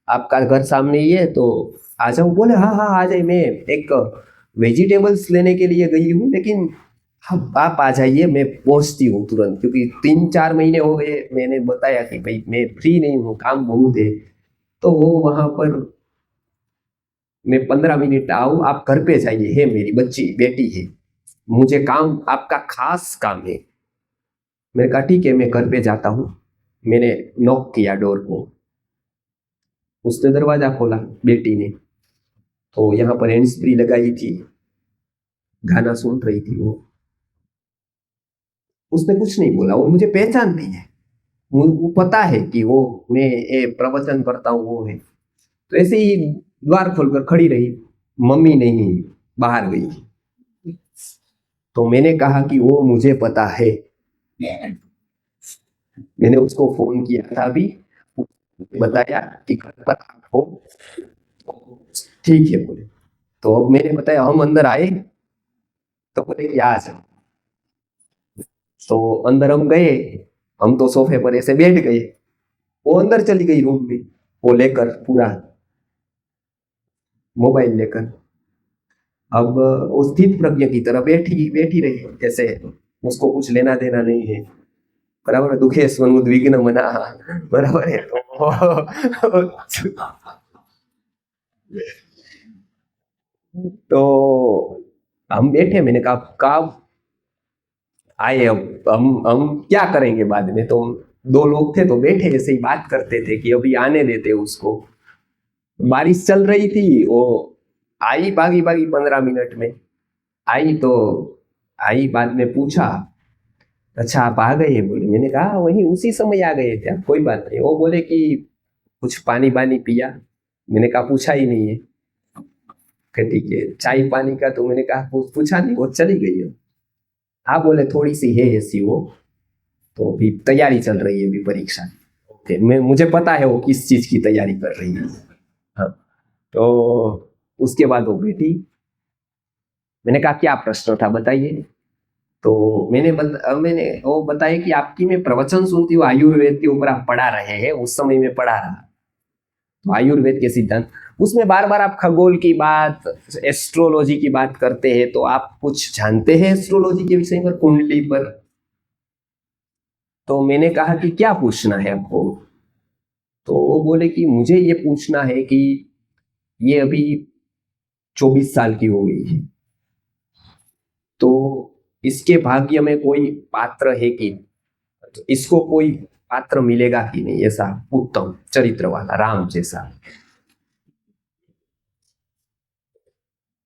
आपका घर सामने ही है, तो आ जाऊँ। बोले हाँ हाँ आ जाए, मैं एक वेजिटेबल्स लेने के लिए गई हूँ, लेकिन आप आ जाइए, मैं पहुंचती हूँ तुरंत, क्योंकि 3-4 महीने हो गए मैंने बताया कि भाई मैं फ्री नहीं हूँ, काम बहुत है। तो वो वहां पर मैं 15 मिनट आऊँ, आप घर पे जाइए, है मेरी बच्ची बेटी है, मुझे काम, आपका खास काम है। मैंने कहा ठीक है, मैं घर पे जाता हूँ। मैंने नॉक किया डोर को, उसने दरवाजा खोला बेटी ने, तो यहाँ पर हैंड्स फ्री लगाई थी, गाना सुन रही थी वो। उसने कुछ नहीं बोला, वो मुझे पहचानती है, वो पता है कि वो मैं ये प्रवचन करता हूँ वो है। तो ऐसे ही द्वार खोलकर खड़ी रही, मम्मी नहीं, बाहर गई। तो मैंने कहा कि वो मुझे पता है, मैंने उसको फोन किया था अभी, बताया कि घर पर आप हो, ठीक है बोले। तो अब मैंने बताया हम अंदर आए, तो बोले कि आ जाओ। तो अंदर हम गए, हम तो सोफे पर ऐसे बैठ गए, वो अंदर चली गई रूम में, वो लेकर पूरा मोबाइल लेकर। अब वो स्थित प्रज्ञ की तरह बैठी बैठी रही, जैसे उसको कुछ लेना देना नहीं है, बराबर है, दुखे उद्विग्न मना, बराबर है। तो हम बैठे, मैंने कहा आए, अब हम क्या करेंगे बाद में। तो 2 लोग थे तो बैठे ऐसे ही बात करते थे कि अभी आने देते उसको। बारिश चल रही थी, वो आई भागी भागी 15 मिनट में आई। तो आई, बाद में पूछा अच्छा आप आ गए बोले। मैंने कहा "हाँ, वही उसी समय आ गए थे, कोई बात नहीं"। वो बोले कि कुछ पानी वानी पिया, मैंने कहा पूछा ही नहीं है। ठीक है, चाय पानी का तो मैंने कहा पूछा नहीं, वो चली गई है। हाँ बोले थोड़ी सी है ऐसी वो, तो अभी तैयारी चल रही है अभी परीक्षा की। ओके, मैं मुझे पता है वो किस चीज की तैयारी कर रही है। हाँ, तो उसके बाद वो बेटी, मैंने कहा क्या प्रश्न था बताइए। तो मैंने वो बताया कि आपकी मैं प्रवचन सुनती हूँ, आयुर्वेद के ऊपर आप पढ़ा रहे हैं, उस समय में पढ़ा रहा, तो आयुर्वेद के सिद्धांत, उसमें बार बार आप खगोल की बात, एस्ट्रोलॉजी की बात करते हैं, तो आप कुछ जानते हैं एस्ट्रोलॉजी के विषय पर, कुंडली पर। तो मैंने कहा कि क्या पूछना है आपको। तो वो बोले कि मुझे ये पूछना है कि ये अभी 24 साल की हो गई है, तो इसके भाग्य में कोई पात्र है कि, तो इसको कोई पात्र मिलेगा कि नहीं, ऐसा उत्तम चरित्र वाला राम जैसा।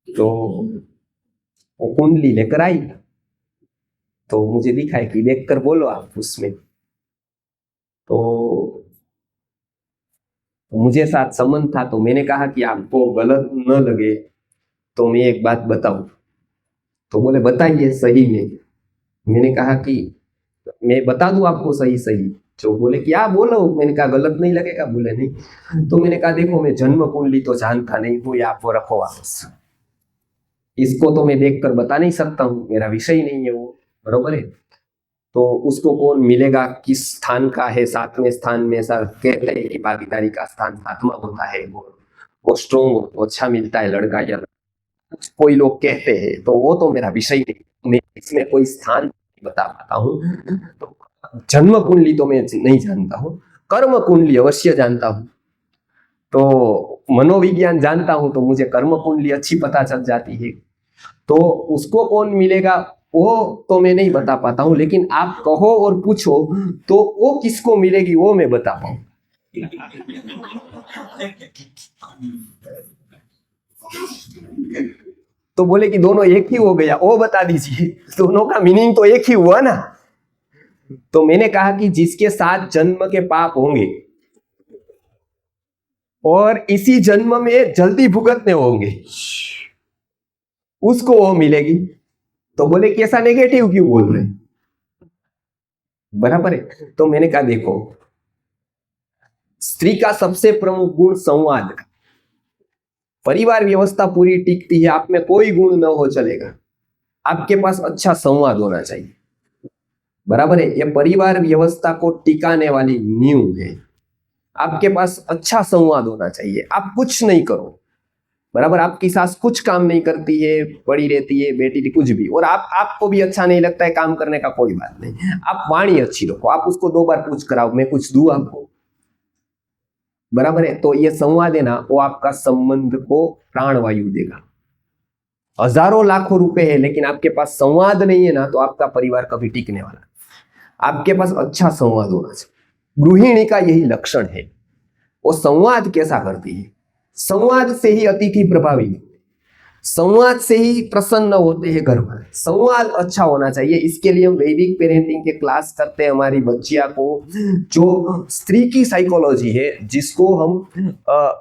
तो वो कुंडली लेकर आई, तो मुझे दिखाई कि देख कर बोलो आप उसमें। तो मुझे साथ संबंध था, तो मैंने कहा कि आपको गलत न लगे तो मैं एक बात बताऊं। तो बोले बताइए सही में। मैंने कहा कि मैं बता दूं आपको सही सही। जो बोले क्या बोलो। मैंने कहा गलत नहीं लगेगा। बोले नहीं। तो मैंने कहा देखो, मैं जन्म कुंडली तो जानता नहीं हूँ, या आप वो रखो वापस। इसको तो मैं देखकर बता नहीं सकता हूँ, मेरा विषय ही नहीं है वो, बरोबर है। तो उसको कौन मिलेगा, किस स्थान का है, सातवें स्थान में ऐसा कहते हैं कि भागीदारी का स्थान सातवां होता है, वो स्ट्रोंग हो तो अच्छा मिलता है लड़का, या कोई लोग कहते हैं, तो वो तो मेरा विषय नहीं, मैं इसमें कोई स्थान नहीं बता पाता हूँ। तो जन्म कुंडली तो मैं नहीं जानता हूँ, कर्म कुंडली अवश्य जानता हूँ। तो मनोविज्ञान जानता हूँ, तो मुझे कर्म कुंडली अच्छी पता चल जाती है। तो उसको कौन मिलेगा वो तो मैं नहीं बता पाता हूँ, लेकिन आप कहो और पूछो तो वो किसको मिलेगी वो मैं बता पाऊँ। तो बोले कि दोनों एक ही हो गया, वो बता दीजिए, दोनों का मीनिंग तो एक ही हुआ ना। तो मैंने कहा कि जिसके साथ जन्म के पाप होंगे और इसी जन्म में जल्दी भुगतने होंगे, उसको वो मिलेगी। तो बोले कि ऐसा नेगेटिव क्यों बोल रहे, बराबर है। तो मैंने कहा देखो, स्त्री का सबसे प्रमुख गुण संवाद का, परिवार व्यवस्था पूरी टिकती है, आप में कोई गुण न हो चलेगा, आपके पास अच्छा संवाद होना चाहिए, बराबर है। ये परिवार व्यवस्था को टिकाने वाली नींव है। आपके पास अच्छा संवाद होना चाहिए। आप कुछ नहीं करो, बराबर, आपकी सास कुछ काम नहीं करती है, पड़ी रहती है, बैठी थी, कुछ भी, और आपको भी अच्छा नहीं लगता है काम करने का, कोई बात नहीं, आप वाणी अच्छी रखो, आप उसको 2 बार पूछ कराओ, मैं कुछ दूं आपको, बराबर है। तो ये संवाद है ना, वो आपका संबंध को प्राणवायु देगा। हजारों लाखों रुपए है, लेकिन आपके पास संवाद नहीं है ना, तो आपका परिवार कभी टिकने वाला। आपके पास अच्छा संवाद होना चाहिए। गृहिणी का यही लक्षण है। वो संवाद कैसा करती है, संवाद से ही अतिथि प्रभावित होते हैं, संवाद से ही प्रसन्न होते हैं घर पर। संवाद अच्छा होना चाहिए। इसके लिए हम वैदिक पेरेंटिंग के क्लास करते हैं हमारी बच्चिया को, जो स्त्री की साइकोलॉजी है, जिसको हम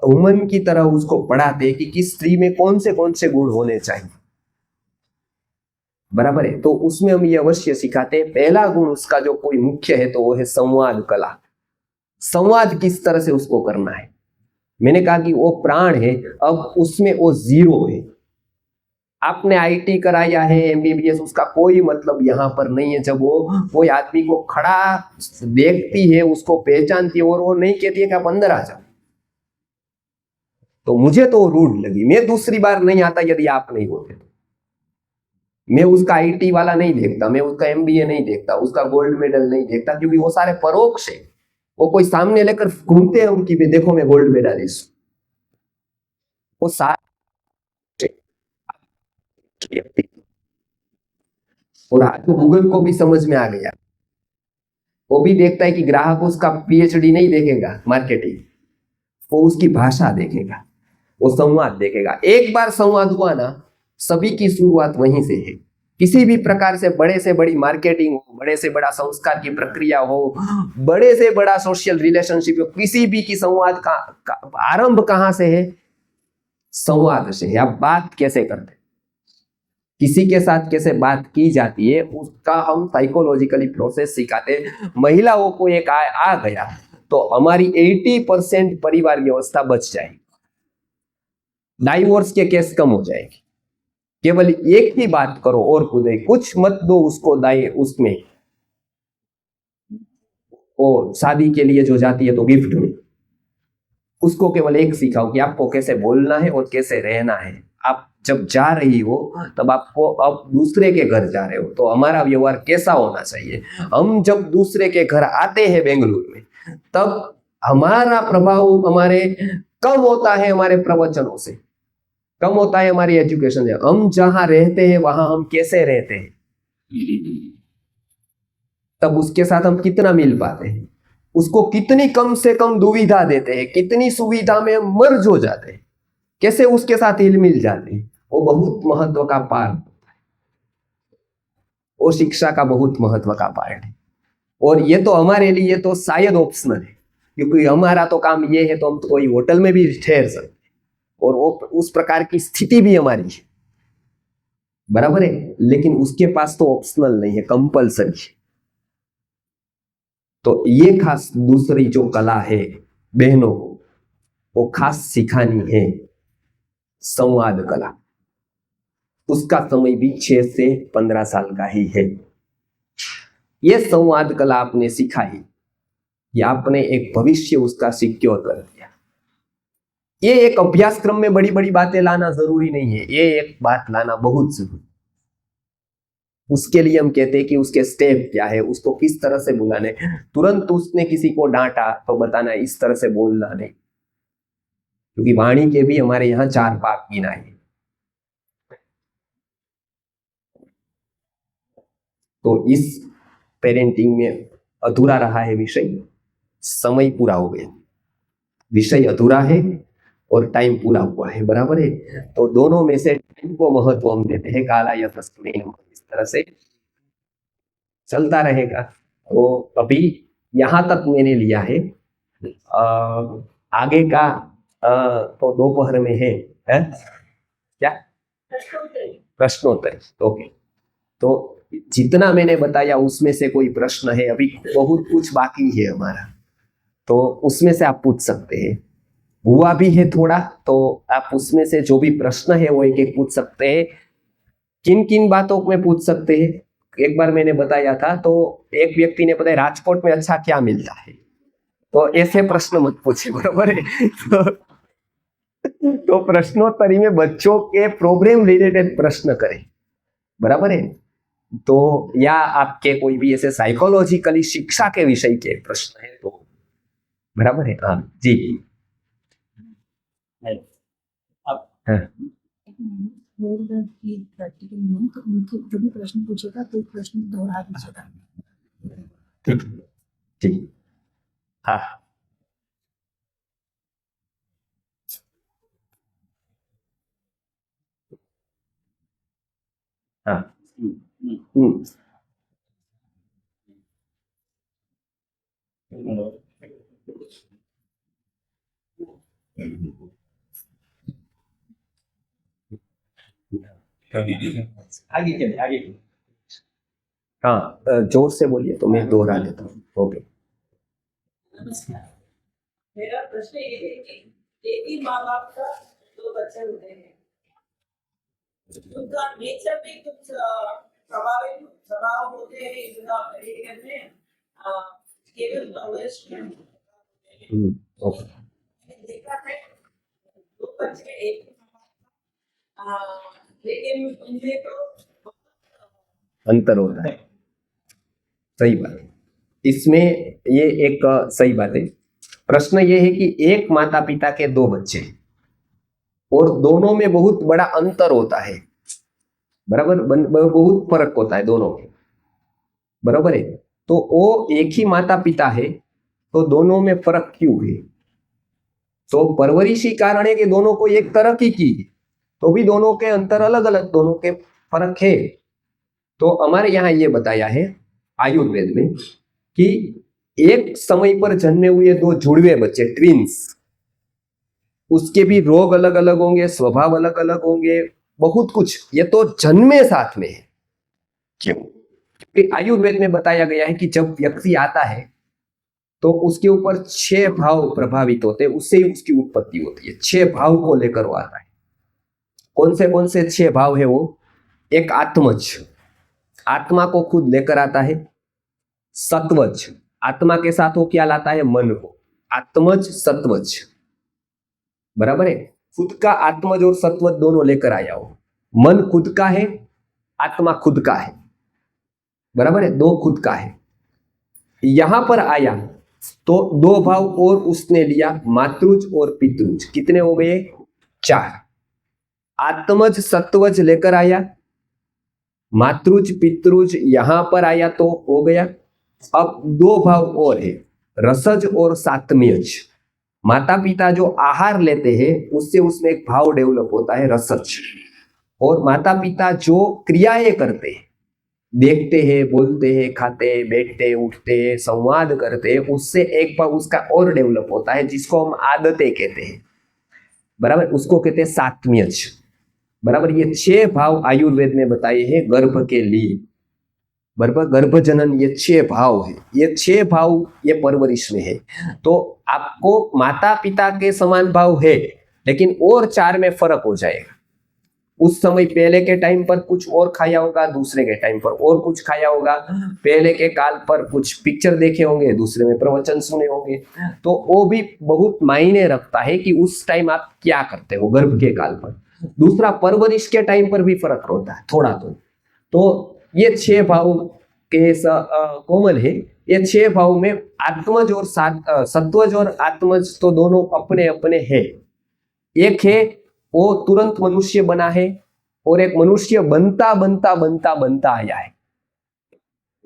वुमन की तरह उसको पढ़ाते हैं कि किस स्त्री में कौन से गुण होने चाहिए, बराबर है। तो उसमें हम ये अवश्य सिखाते हैं। पहला गुण उसका जो कोई मुख्य है तो वो है संवाद कला। संवाद किस तरह से उसको करना है। मैंने कहा कि वो प्राण है, अब उसमें वो जीरो है। आपने आईटी कराया है, एमबीबीएस, उसका कोई मतलब यहाँ पर नहीं है। जब वो कोई आदमी को खड़ा देखती है, उसको पहचानती है, और वो नहीं कहती है कि आप अंदर आ जाओ, तो मुझे तो रूड लगी। मैं दूसरी बार नहीं आता यदि आप नहीं होते तो। मैं उसका आईटी वाला नहीं देखता, मैं उसका एमबीए नहीं देखता, उसका गोल्ड मेडल नहीं देखता, क्योंकि वो सारे परोक्ष है। वो कोई सामने लेकर घूमते हैं उनकी, देखो मैं गोल्ड मेडलिस्ट, वो सारे। और आज तो गूगल को भी समझ में आ गया, वो भी देखता है कि ग्राहक उसका पीएचडी नहीं देखेगा मार्केटिंग, वो उसकी भाषा देखेगा, वो संवाद देखेगा। एक बार संवाद हुआ ना, सभी की शुरुआत वहीं से है। किसी भी प्रकार से बड़े से बड़ी मार्केटिंग हो, बड़े से बड़ा संस्कार की प्रक्रिया हो, बड़े से बड़ा सोशल रिलेशनशिप हो, किसी भी की संवाद का आरंभ कहां से है, संवाद से है। आप बात कैसे करते, किसी के साथ कैसे बात की जाती है, उसका हम साइकोलॉजिकली प्रोसेस सिखाते हैं। महिलाओं को एक आ गया तो हमारी 80% परिवार व्यवस्था बच जाएगी, डाइवोर्स के केस कम हो जाएंगे। केवल एक ही बात करो और खुदे कुछ मत दो उसको, दाई उसमें वो शादी के लिए जो जाती है तो गिफ्ट में, उसको केवल एक सिखाओ कि आपको कैसे बोलना है और कैसे रहना है। आप जब जा रही हो तब आपको, अब दूसरे के घर जा रहे हो तो हमारा व्यवहार कैसा होना चाहिए। हम जब दूसरे के घर आते हैं बेंगलुरु में, तब हमारा प्रभाव हमारे कम होता है, हमारे प्रवचनों से कम होता है, हमारी एजुकेशन से। हम जहां रहते हैं वहां हम कैसे रहते हैं, तब उसके साथ हम कितना मिल पाते हैं, उसको कितनी कम से कम दुविधा देते हैं, कितनी सुविधा में हम मर्ज हो जाते हैं, कैसे उसके साथ हिल मिल जाते हैं, वो बहुत महत्व का पार्ट होता है। वो शिक्षा का बहुत महत्व का पार्ट है। और ये तो हमारे लिए तो शायद ऑप्शनल है, क्योंकि हमारा तो काम ये है, तो हम तो कोई होटल में भी ठहर सकते और वो उस प्रकार की स्थिति भी हमारी है, बराबर है, लेकिन उसके पास तो ऑप्शनल नहीं है, कंपल्सरी है। तो ये खास दूसरी जो कला है बहनों को, वो खास सिखानी है, संवाद कला। उसका समय भी 6 से 15 साल का ही है। ये संवाद कला आपने सिखाई, ये आपने एक भविष्य उसका सिक्योर कर दिया। ये एक अभ्यासक्रम में बड़ी बड़ी बातें लाना जरूरी नहीं है, ये एक बात लाना बहुत जरूरी। उसके लिए हम कहते हैं कि उसके स्टेप क्या है, उसको किस तरह से बुलाने। तुरंत उसने किसी को डांटा तो बताना इस तरह से बोलना नहीं, क्योंकि वाणी के भी हमारे यहाँ 4 पाक गिनाए हैं। तो इस पेरेंटिंग में अधूरा रहा है विषय, समय पूरा हो गया, विषय अधूरा है और टाइम पूरा हुआ है, बराबर है। तो दोनों में से टाइम को महत्व हम देते हैं, काला या तस्मै, इस तरह से चलता रहेगा। तो अभी यहाँ तक मैंने लिया है। आगे का तो दोपहर में है क्या प्रश्नोत्तर। ओके, तो जितना मैंने बताया उसमें से कोई प्रश्न है? अभी बहुत कुछ बाकी है हमारा, तो उसमें से आप पूछ सकते हैं। हुआ भी है थोड़ा, तो आप उसमें से जो भी प्रश्न है वो एक एक पूछ सकते हैं। किन किन बातों में पूछ सकते हैं? एक बार मैंने बताया था, तो एक व्यक्ति ने बताया राजकोट में अच्छा क्या मिलता है, तो ऐसे प्रश्न मत पूछे, बराबर है। तो प्रश्नोत्तरी में बच्चों के प्रोग्राम रिलेटेड प्रश्न करें, बराबर है। तो या आपके कोई भी ऐसे साइकोलॉजिकली शिक्षा के विषय के प्रश्न है तो बराबर है। हाँ जी,
अब
हाँ
प्रैक्टिकल नहीं, तो उनके जो भी प्रश्न पूछेगा तो प्रश्न दोहरा दीजिएगा।
ठीक ठीक, हाँ हाँ हम्म
आगे चलिए, आगे
हाँ, जोर से बोलिए तो मैं दोहरा देता हूँ। ओके,
नमस्कार। मेरा प्रश्न ये है कि एक ही माँ बाप का 2 बच्चे होते हैं, उनका नेचर में कुछ प्रभाव होते हैं इनका बिहेवियर में, केवल वेस्ट में
ओके,
देखा है 2 बच्चे एक ही माँ बाप का, लेकिन उनमें तो
अंतर होता है, सही बात है। इसमें ये एक सही बात है। प्रश्न ये है कि एक माता पिता के 2 बच्चे हैं और दोनों में बहुत बड़ा अंतर होता है, बराबर, बहुत फर्क होता है दोनों में, बराबर है। तो वो एक ही माता पिता है, तो दोनों में फर्क क्यों है? तो परवरिशी कारण है कि दोनों को एक तरह की है, तो भी दोनों के अंतर अलग अलग, दोनों के फर्क है। तो हमारे यहाँ ये बताया है आयुर्वेद में कि एक समय पर जन्मे हुए 2 जुड़वे बच्चे, ट्विंस, उसके भी रोग अलग अलग होंगे, स्वभाव अलग अलग होंगे, बहुत कुछ, ये तो जन्मे साथ में है। क्यों? क्योंकि आयुर्वेद में बताया गया है कि जब व्यक्ति आता है तो उसके ऊपर 6 भाव प्रभावित होते हैं, उससे ही उसकी उत्पत्ति होती है। 6 भाव को लेकर वो आता है। कौन से 6 भाव है वो? एक आत्मज, आत्मा को खुद लेकर आता है। सत्वज, आत्मा के साथ वो क्या लाता है? मन को। आत्मज सत्वज, बराबर है। खुद का आत्मज और सत्वज दोनों लेकर आया हो। मन खुद का है, आत्मा खुद का है, बराबर है, 2 खुद का है। यहां पर आया तो 2 भाव और उसने लिया, मातृज और पितृज। कितने हो गए? 4। आत्मज सत्वज लेकर आया, मातृज पितृज यहां पर आया तो हो गया। अब 2 भाव और है, रसज और सात्म्यज। माता पिता जो आहार लेते हैं उससे उसमें एक भाव डेवलप होता है, रसज। और माता पिता जो क्रियाएं करते हैं देखते हैं, बोलते हैं, खाते हैं, बैठते हैं, उठते हैं, संवाद करते हैं, उससे एक बार उसका और डेवलप होता है, जिसको हम आदतें कहते हैं, बराबर, उसको कहते हैं सात्म्यज, बराबर। ये 6 भाव आयुर्वेद में बताए हैं गर्भ के लिए, बराबर। गर्भ जनन ये 6 भाव है, ये 6 भाव ये परवरिश में है। तो आपको माता पिता के समान भाव है, लेकिन और 4 में फर्क हो जाएगा। उस समय पहले के टाइम पर कुछ और खाया होगा, दूसरे के टाइम पर और कुछ खाया होगा। पहले के काल पर कुछ पिक्चर देखे होंगे, दूसरे में प्रवचन सुने होंगे। तो वो भी बहुत मायने रखता है कि उस टाइम आप क्या करते हो गर्भ के काल पर। दूसरा, परवरिश के टाइम पर भी फर्क होता है थोड़ा। तो ये 6 भाव के कोमल है। ये 6 भाव में आत्मज और सत्वज और आत्मज तो दोनों अपने अपने हैं। एक है वो तुरंत मनुष्य बना है, और एक मनुष्य बनता बनता बनता बनता आया है।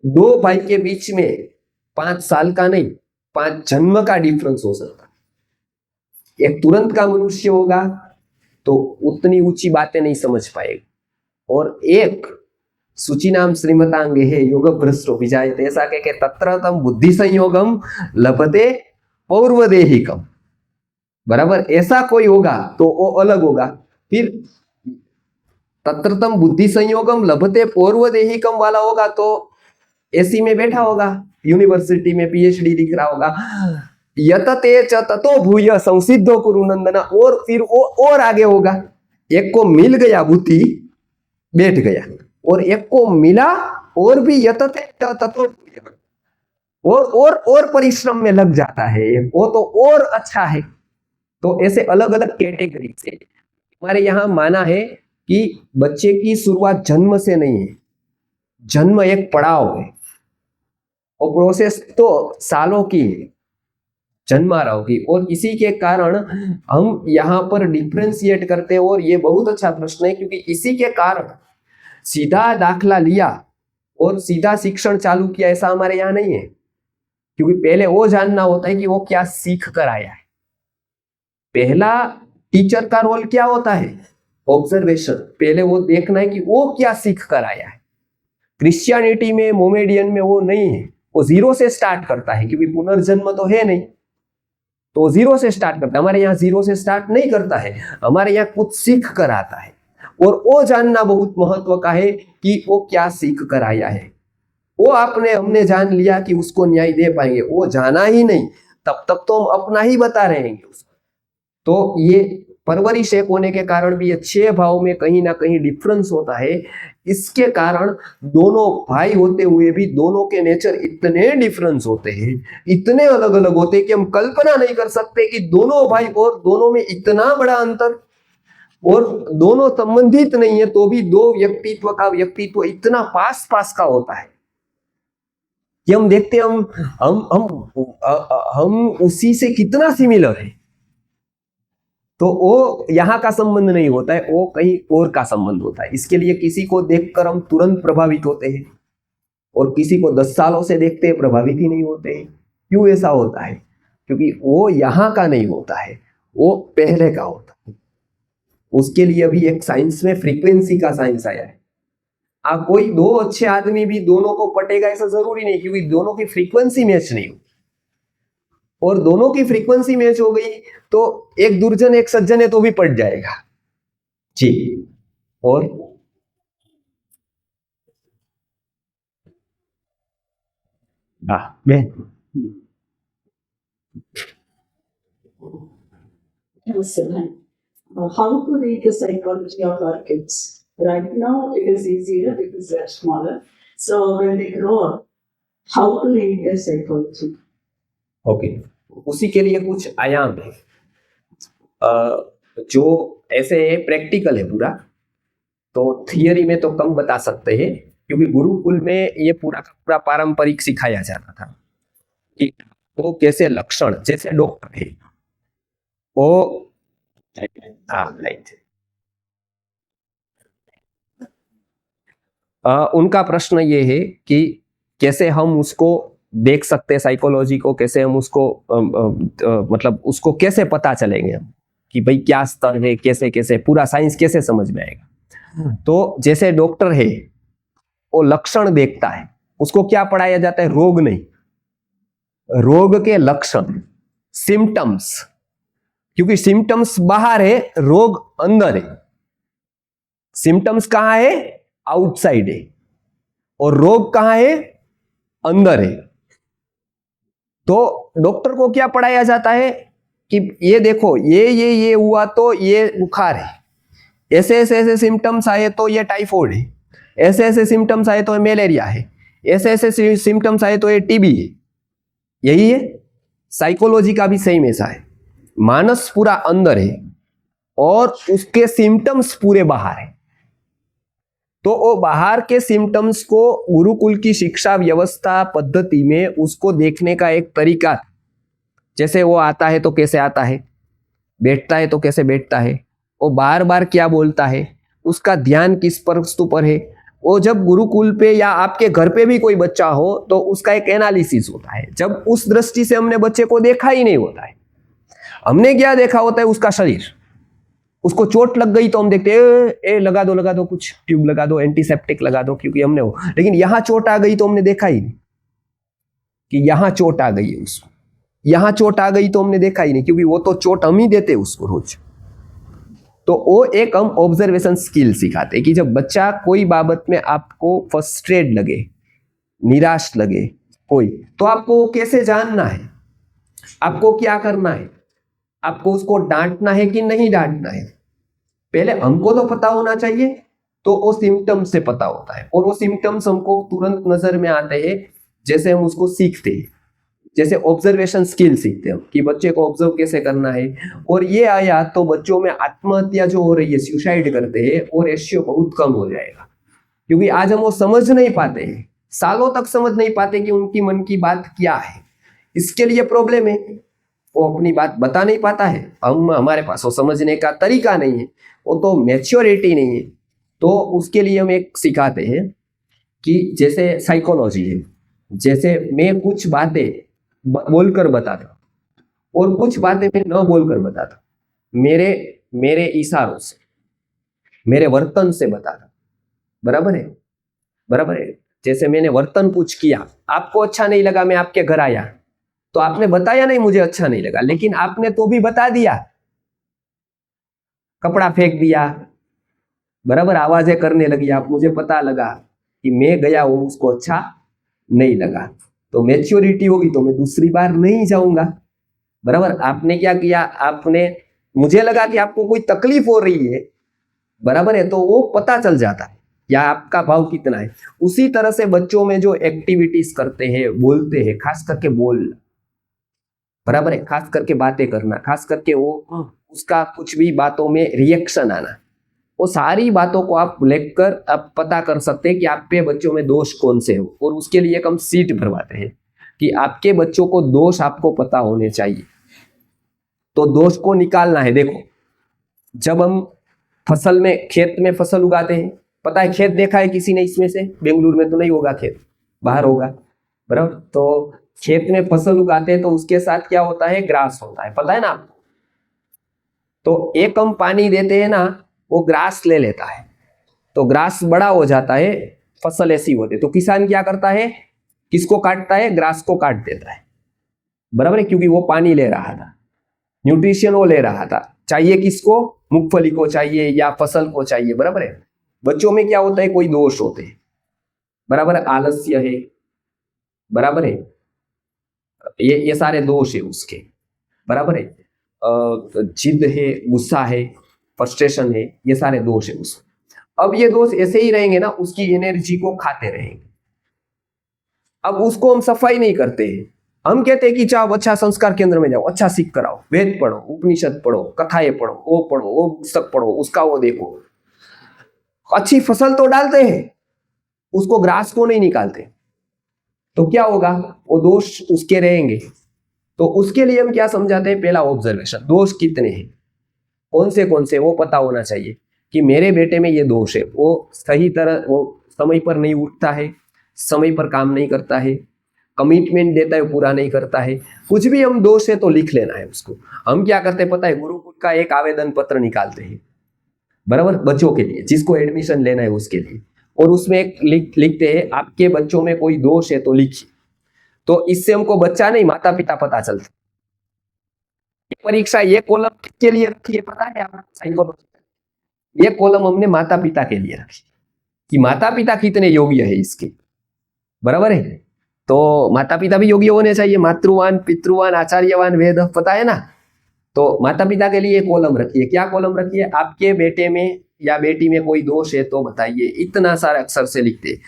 2 भाई के बीच में 5 साल का नहीं, 5 जन्म का डिफरेंस हो सकता है। एक तुरंत का मनुष्य होगा तो उतनी ऊंची बातें नहीं समझ पाएगा, और एक सूची नाम श्रीमतांग है योग भ्रष्टो विजायते, ऐसा कह के तत्र तम बुद्धि संयोगम लभते पौर्वदेहिकम, बराबर। ऐसा कोई होगा तो वो अलग होगा। फिर तत्रतम बुद्धि संयोगम लभते पौर्वदेहिकम वाला होगा तो एसी में बैठा होगा, यूनिवर्सिटी में पीएचडी लिख रहा होगा, यतते च ततो भूय संसिद्धो कुरुनंदना, और फिर वो और आगे होगा। एक को मिल गया बुद्धि, बैठ गया, और एक को मिला और भी यतते च ततो और परिश्रम में लग जाता है, वो तो और अच्छा है। तो ऐसे अलग अलग कैटेगरी से हमारे यहाँ माना है कि बच्चे की शुरुआत जन्म से नहीं है, जन्म एक पड़ाव है, और प्रोसेस तो सालों की है, जन्माराव की। और इसी के कारण हम यहाँ पर डिफ्रेंशिएट करते हैं, और ये बहुत अच्छा प्रश्न है, क्योंकि इसी के कारण सीधा दाखला लिया और सीधा शिक्षण चालू किया ऐसा हमारे यहाँ नहीं है। क्योंकि पहले वो जानना होता है कि वो क्या सीख कर आया है। पहला टीचर का रोल क्या होता है? ऑब्जर्वेशन। पहले वो देखना है कि वो क्या सीख कर आया है। क्रिश्चियनिटी में, मोमेडियन में वो नहीं है, वो 0 से स्टार्ट करता है, क्योंकि पुनर्जन्म तो है नहीं, तो 0 से स्टार्ट करता है। हमारे यहाँ 0 से स्टार्ट नहीं करता है, हमारे यहाँ कुछ सीख कर आता है। और वो जानना बहुत महत्व का है कि वो क्या सीख कर आया है। वो हमने जान लिया कि उसको न्याय दे पाएंगे, वो जाना ही नहीं, तब तक तो हम अपना ही बता रहे हैं उसको। तो ये परवरिश एक होने के कारण भी ये 6 भाव में कहीं ना कहीं डिफरेंस होता है। इसके कारण दोनों भाई होते हुए भी दोनों के नेचर इतने डिफरेंस होते हैं, इतने अलग अलग होते हैं कि हम कल्पना नहीं कर सकते कि दोनों भाई और दोनों में इतना बड़ा अंतर, और दोनों संबंधित नहीं है तो भी दो व्यक्तित्व का व्यक्तित्व इतना पास पास का होता है कि हम देखते हैं हम उसी से कितना सिमिलर है। तो वो यहाँ का संबंध नहीं होता है, वो कहीं और का संबंध होता है। इसके लिए किसी को देखकर हम तुरंत प्रभावित होते हैं, और किसी को 10 सालों से देखते हैं प्रभावित ही नहीं होते हैं। क्यों ऐसा होता है? क्योंकि वो यहाँ का नहीं होता है, वो पहले का होता है। उसके लिए अभी एक साइंस में फ्रीक्वेंसी का साइंस आया है। आप कोई 2 अच्छे आदमी भी दोनों को पटेगा ऐसा जरूरी नहीं, क्योंकि दोनों की फ्रीक्वेंसी मैच नहीं हो, और दोनों की फ्रीक्वेंसी मैच हो गई तो एक दुर्जन एक सज्जन है तो भी पट जाएगा जी। और मैं
how to read the psychology of our kids? Right now, it is easier because they are smaller. So when they grow up, how to read their psychology?
Okay, उसी के लिए कुछ आयाम है जो ऐसे प्रैक्टिकल है पूरा। तो थियरी में तो कम बता सकते हैं, क्योंकि गुरुकुल में ये पूरा का पूरा पारंपरिक सिखाया जाता था कि वो कैसे लक्षण, जैसे डॉक्टर है वो उनका प्रश्न ये है कि कैसे हम उसको देख सकते हैं, साइकोलॉजी को कैसे हम उसको मतलब उसको कैसे पता चलेंगे हम कि भाई क्या स्तर है, कैसे कैसे पूरा साइंस कैसे समझ में आएगा। तो जैसे डॉक्टर है वो लक्षण देखता है। उसको क्या पढ़ाया जाता है? रोग नहीं, रोग के लक्षण, सिम्टम्स। क्योंकि सिम्टम्स बाहर है, रोग अंदर है। सिम्टम्स कहां है? आउटसाइड है। और रोग कहां है? अंदर है। तो डॉक्टर को क्या पढ़ाया जाता है कि ये देखो, ये हुआ तो ये बुखार है, ऐसे ऐसे ऐसे सिम्टम्स आए तो ये टाइफॉइड है, ऐसे ऐसे सिम्टम्स आए तो ये मलेरिया है, ऐसे ऐसे सिम्टम्स आए तो ये टीबी है। यही है। साइकोलॉजी का भी सेम ऐसा है। मानस पूरा अंदर है और उसके सिम्टम्स पूरे बाहर है। तो वो बाहर के सिम्टम्स को गुरुकुल की शिक्षा व्यवस्था पद्धति में उसको देखने का एक तरीका, जैसे वो आता है तो कैसे आता है, बैठता है तो कैसे बैठता है, वो बार बार क्या बोलता है, उसका ध्यान किस वस्तु पर है। वो जब गुरुकुल पे या आपके घर पे भी कोई बच्चा हो तो उसका एक एनालिसिस होता है। जब उस दृष्टि से हमने बच्चे को देखा ही नहीं होता है, हमने क्या देखा होता है? उसका शरीर। उसको चोट लग गई तो हम देखते ए लगा दो कुछ ट्यूब लगा दो, एंटीसेप्टिक लगा दो, क्योंकि हमने वो। लेकिन यहां चोट आ गई तो हमने देखा ही नहीं कि यहां चोट आ गई है उसको। यहां चोट आ गई तो हमने देखा ही नहीं, क्योंकि वो तो चोट हम ही देते उसको रोज। तो वो एक हम ऑब्जर्वेशन स्किल सिखाते कि जब बच्चा कोई बाबत में आपको फ्रस्ट्रेट लगे, निराश लगे कोई, तो आपको कैसे जानना है, आपको क्या करना है, आपको उसको डांटना है कि नहीं डांटना है, पहले हमको तो पता होना चाहिए। तो वो सिम्टम्स से पता होता है, और वो सिम्टम्स हमको तुरंत नजर में आते हैं जैसे हम उसको सीखते हैं। जैसे ऑब्जर्वेशन स्किल सीखते हैं कि बच्चे को ऑब्जर्व कैसे करना है। और ये आया तो बच्चों में आत्महत्या जो हो रही है, सुसाइड करते हैं, और रेशियो बहुत कम हो जाएगा। क्योंकि आज हम वो समझ नहीं पाते हैं, सालों तक समझ नहीं पाते कि उनकी मन की बात क्या है। इसके लिए प्रॉब्लम है, वो अपनी बात बता नहीं पाता है, हमारे पास वो समझने का तरीका नहीं है, वो तो मैच्योरिटी नहीं है। तो उसके लिए हम एक सिखाते हैं कि जैसे साइकोलॉजी है, जैसे मैं कुछ बातें बोलकर बताता और कुछ बातें मैं न बोलकर बताता, मेरे इशारों से, मेरे वर्तन से बताता। बराबर है? बराबर है। जैसे मैंने वर्तन कुछ किया, आपको अच्छा नहीं लगा, मैं आपके घर आया तो आपने बताया नहीं मुझे अच्छा नहीं लगा, लेकिन आपने तो भी बता दिया, कपड़ा फेंक दिया, बराबर आवाजें करने लगी, आप, मुझे पता लगा कि मैं गया वो उसको अच्छा नहीं लगा। तो मैच्योरिटी होगी तो मैं दूसरी बार नहीं जाऊंगा। बराबर? आपने क्या किया, आपने, मुझे लगा कि आपको कोई तकलीफ हो रही है, बराबर है, तो वो पता चल जाता है या आपका भाव कितना है। उसी तरह से बच्चों में जो एक्टिविटीज करते हैं, बोलते हैं, खास करके बोलना, बराबर है, खास करके बातें करना, खास करके वो उसका कुछ भी बातों में रिएक्शन आना, वो सारी बातों को आप लेकर आप पता कर सकते हैं कि आप पे बच्चों में दोष कौन से हो। और उसके लिए एक हम सीट भरवाते हैं कि आपके बच्चों को दोष आपको पता होने चाहिए, तो दोष को निकालना है। देखो, जब हम फसल में, खेत में फसल उगाते हैं, पता है खेत देखा है किसी ने इसमें से? बेंगलुरु में तो नहीं होगा खेत, बाहर होगा, बराबर? तो खेत में फसल उगाते हैं तो उसके साथ क्या होता है? ग्रास होता है, पता है ना आपको? तो एक हम पानी देते हैं ना, वो ग्रास ले लेता है, तो ग्रास बड़ा हो जाता है, फसल ऐसी होती है। तो किसान क्या करता है? किसको काटता है? ग्रास को काट देता है, बराबर है, क्योंकि वो पानी ले रहा था, न्यूट्रिशन वो ले रहा था। चाहिए किसको? मूंगफली को चाहिए या फसल को चाहिए, बराबर है। बच्चों में क्या होता है? कोई दोष होते हैं, बराबर है, आलस्य है, बराबर है, ये सारे दोष है उसके, बराबर है, जिद है, गुस्सा है, फ्रस्ट्रेशन है, ये सारे दोष है उसके। अब ये दोष ऐसे ही रहेंगे ना, उसकी एनर्जी को खाते रहेंगे। अब उसको हम सफाई नहीं करते हैं, हम कहते हैं कि जाओ अच्छा संस्कार केंद्र में जाओ, अच्छा सीख कर आओ, वेद पढ़ो, उपनिषद पढ़ो, कथाएं पढ़ो, वो पुस्तक पढ़ो, उसका वो देखो। अच्छी फसल तो डालते हैं, उसको ग्रास को नहीं निकालते, तो क्या होगा? वो दोष उसके रहेंगे। तो उसके लिए हम क्या समझाते हैं? पहला ऑब्जर्वेशन, दोष कितने हैं, कौन से वो पता होना चाहिए कि मेरे बेटे में ये दोष है, वो सही तरह, वो समय पर नहीं उठता है, समय पर काम नहीं करता है, कमिटमेंट देता है पूरा नहीं करता है, कुछ भी हम दोष है तो लिख लेना है उसको। हम क्या करते हैं पता है? गुरुकुल का एक आवेदन पत्र निकालते हैं, बराबर, बच्चों के लिए, जिसको एडमिशन लेना है उसके लिए। और उसमें एक लिखते हैं आपके बच्चों में कोई दोष है तो लिखिए, तो इससे हमको बच्चा नहीं माता पिता पता चलता। परीक्षा ये कॉलम किसके लिए रखी है पता है आपको? साइकोलॉजी। ये कॉलम हमने माता पिता के लिए रखी कि माता पिता कितने योग्य है इसके, बराबर है। तो माता पिता भी योग्य होने चाहिए, मातृवान पितृवान आचार्यवान वेद, पता है ना। तो माता पिता के लिए कॉलम रखिए। क्या कॉलम रखिए? आपके बेटे में या बेटी में कोई दोष है तो बताइए। इतना सारे अक्षर से लिखते।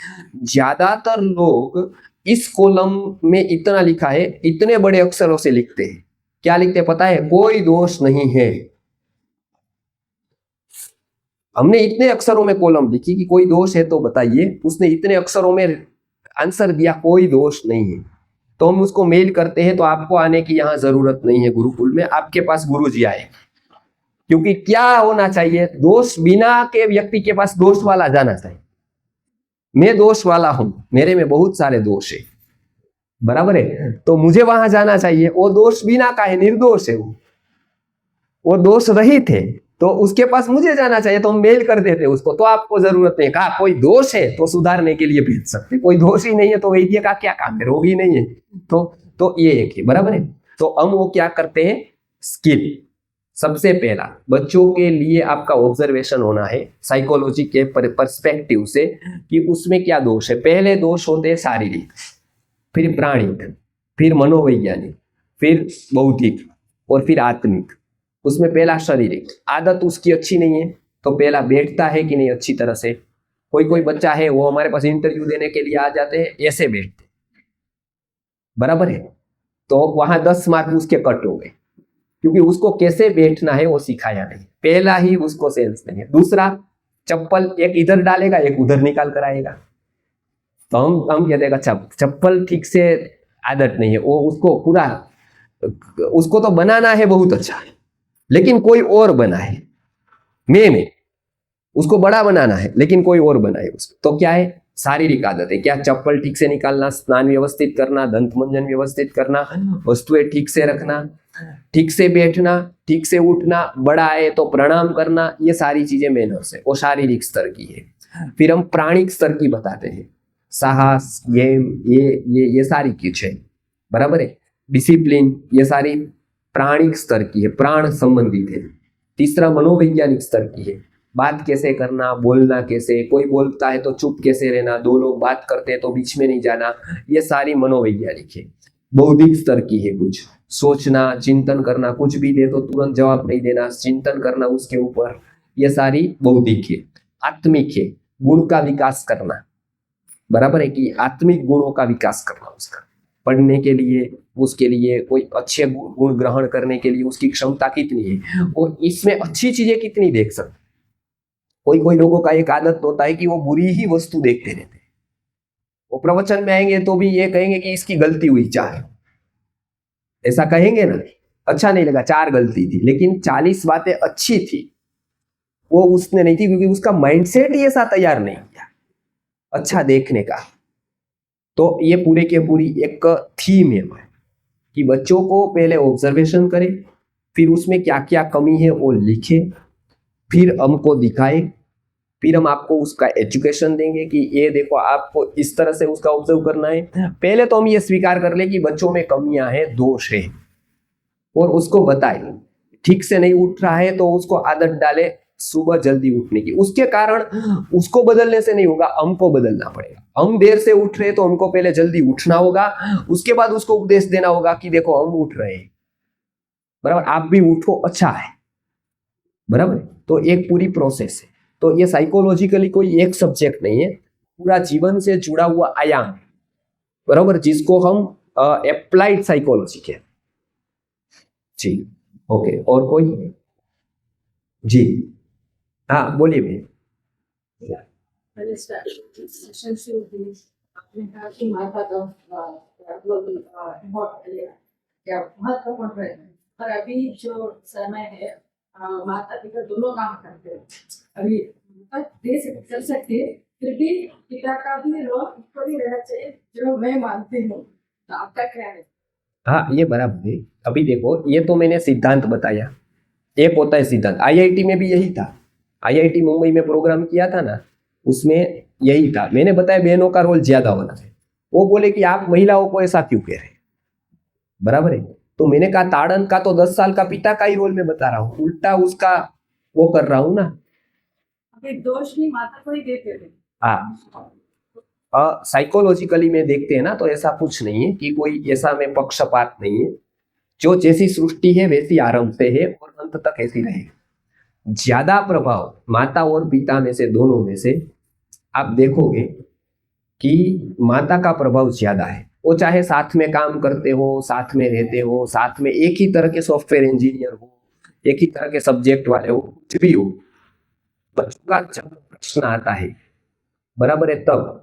ज्यादातर लोग इस कॉलम में इतना लिखा है इतने बड़े अक्षरों से लिखते हैं। क्या लिखते पता है? कोई दोष नहीं है। हमने इतने अक्षरों में कॉलम लिखी कि कोई दोष है तो बताइए, उसने इतने अक्षरों में आंसर दिया कोई दोष नहीं है। तो हम उसको मेल करते हैं। तो आपको आने की यहाँ जरूरत नहीं है गुरुकुल में, आपके पास गुरुजी आए। क्योंकि क्या होना चाहिए, दोष बिना के व्यक्ति के पास दोष वाला जाना चाहिए। मैं दोष वाला हूं, मेरे में बहुत सारे दोष है, बराबर है, तो मुझे वहां जाना चाहिए। वो दोष बिना का है, निर्दोष है, वो दोष रहित है, तो उसके पास मुझे जाना चाहिए। तो हम मेल कर देते उसको। तो आपको जरूरत नहीं, कहा कोई दोष है तो सुधारने के लिए भेज सकते, कोई दोष ही नहीं है तो वैद्य का क्या काम है, रोगी नहीं है। तो ये एक है, बराबर है। तो हम वो क्या करते हैं, स्किल। सबसे पहला बच्चों के लिए आपका ऑब्जर्वेशन होना है साइकोलॉजी के पर्सपेक्टिव से कि उसमें क्या दोष है। पहले दोष होते हैं शारीरिक, फिर प्राणिक, फिर मनोवैज्ञानिक, फिर बौद्धिक और फिर आत्मिक। उसमें पहला शारीरिक, आदत उसकी अच्छी नहीं है तो पहला बैठता है कि नहीं अच्छी तरह से। कोई बच्चा है वो हमारे पास इंटरव्यू देने के लिए आ जाते हैं, ऐसे बैठते, बराबर है, तो वहां 10 मार्क उसके कट हो गए, क्योंकि उसको कैसे बैठना है वो सिखाया नहीं, पहला ही उसको सेंस नहीं है। दूसरा, चप्पल एक इधर डालेगा एक उधर निकाल कर आएगा, तो हम कहते हैं चप्पल ठीक से आदत नहीं है, वो उसको पूरा, उसको तो बनाना है बहुत अच्छा, लेकिन कोई और बनाए, में उसको बड़ा बनाना है लेकिन कोई और बनाए उसको। तो क्या है, शारीरिक आदत है। क्या? चप्पल ठीक से निकालना, स्नान व्यवस्थित करना, दंत मंजन व्यवस्थित करना, वस्तुएं ठीक से रखना, ठीक से बैठना, ठीक से उठना, बड़ा है तो प्रणाम करना, ये सारी चीजें मैनर्स है, वो शारीरिक स्तर की है। फिर हम प्राणिक स्तर की बताते हैं, साहस, गेम, ये सारी कुछ है, बराबर है, डिसिप्लिन, ये सारी प्राणिक स्तर की है, प्राण संबंधित है। तीसरा मनोवैज्ञानिक स्तर की है, बात कैसे करना, बोलना कैसे, कोई बोलता है तो चुप कैसे रहना, दो लोग बात करते हैं तो बीच में नहीं जाना, ये सारी मनोवैज्ञानिक है। बौद्धिक स्तर की है, कुछ सोचना, चिंतन करना, कुछ भी दे तो तुरंत जवाब नहीं देना, चिंतन करना उसके ऊपर, ये सारी बौद्धिक है। आत्मिक है, गुण का विकास करना, बराबर है कि आत्मिक गुणों का विकास करना, उसका पढ़ने के लिए, उसके लिए कोई अच्छे गुण ग्रहण करने के लिए उसकी क्षमता कितनी है, और इसमें अच्छी चीजें कितनी देख सकते। कोई लोगों का एक आदत होता है कि वो बुरी ही वस्तु देखते रहते हैं, वो प्रवचन में आएंगे तो भी ये कहेंगे कि इसकी गलती हुई 4, ऐसा कहेंगे ना, अच्छा नहीं लगा 4 गलती थी, लेकिन 40 बातें अच्छी थी, वो उसने नहीं थी, क्योंकि उसका माइंडसेट ही ऐसा तैयार नहीं किया अच्छा देखने का। तो ये पूरे के पूरी एक थीम है कि बच्चों को पहले ऑब्जर्वेशन करें, फिर उसमें क्या क्या कमी है वो लिखे, फिर हमको दिखाए, फिर हम आपको उसका एजुकेशन देंगे कि ये देखो आपको इस तरह से उसका ऑब्जर्व करना है। पहले तो हम ये स्वीकार कर ले कि बच्चों में कमियां हैं, दोष है, और उसको बताए। ठीक से नहीं उठ रहा है तो उसको आदत डाले सुबह जल्दी उठने की। उसके कारण उसको बदलने से नहीं होगा, हमको बदलना पड़ेगा। हम देर से उठ रहे तो हमको पहले जल्दी उठना होगा, उसके बाद उसको उपदेश देना होगा कि देखो हम उठ रहे हैं, बराबर, आप भी उठो, अच्छा है, बराबर। तो एक पूरी प्रोसेस है। तो ये साइकोलॉजिकली कोई एक सब्जेक्ट नहीं है, पूरा जीवन से जुड़ा हुआ आयाम, बराबर, जिसको हम एप्लाइड साइकोलॉजी कहते हैं। जी, ओके, और कोई? जी हाँ, बोलिए भैया।
पहले सेशन से होती आपने कहा कि माता का क्या महत्वपूर्ण है, पर अभी जो समय है माता पिता दोनों काम करते हैं, अभी दे कर सकते, फिर भी पिता का भी रोल थोड़ी रहना चाहिए, जो मैं मानती हूँ। तो आपका क्या है?
हाँ, ये बराबर है। अभी देखो, ये तो मैंने सिद्धांत बताया, एक होता है सिद्धांत। आईआईटी में भी यही था, आईआईटी मुंबई में प्रोग्राम किया था ना, उसमें यही था, मैंने बताया बहनों का रोल ज्यादा होना है। वो बोले कि आप महिलाओं को ऐसा क्यों कह रहे हैं, बराबर है। तो मैंने कहा ताड़न का तो 10 साल का पिता का ही रोल मैं बता रहा हूँ, उल्टा उसका वो कर रहा हूँ ना।
अभी दोष भी माता को ही देते थे।
हाँ, साइकोलॉजिकली में देखते हैं ना तो ऐसा कुछ नहीं है कि कोई ऐसा में पक्षपात नहीं है। जो जैसी सृष्टि है वैसी आरंभ से है और अंत तक ऐसी रहेगी। ज्यादा प्रभाव माता और पिता में से, दोनों में से आप देखोगे कि माता का प्रभाव ज्यादा है। वो चाहे साथ में काम करते हो, साथ में रहते हो, साथ में एक ही तरह के सॉफ्टवेयर इंजीनियर हो, एक ही तरह के सब्जेक्ट वाले हो, कुछ भी हो, बच्चों का जब प्रश्न आता है, बराबर है, तब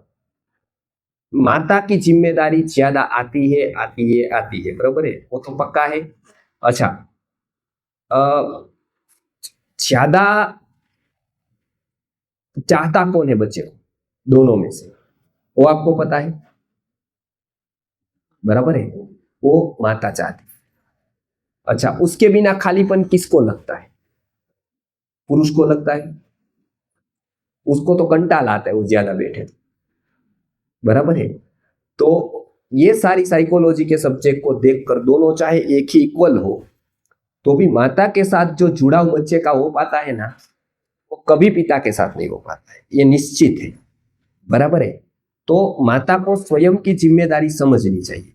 माता की जिम्मेदारी ज्यादा आती है, बराबर है, वो तो पक्का है। अच्छा, ज्यादा चाहता कौन है बच्चे को दोनों में से, वो आपको पता है, बराबर है, वो माता चाहती। अच्छा, उसके बिना खालीपन किसको लगता है, पुरुष को लगता है। उसको तो कंटाल आता है वो ज्यादा बैठे तो, बराबर है। तो ये सारी साइकोलॉजी के सब्जेक्ट को देखकर दोनों चाहे एक ही इक्वल हो तो भी माता के साथ जो जुड़ाव बच्चे का हो पाता है ना, वो कभी पिता के साथ नहीं हो पाता है, ये निश्चित है, बराबर है। तो माता को स्वयं की जिम्मेदारी समझनी चाहिए,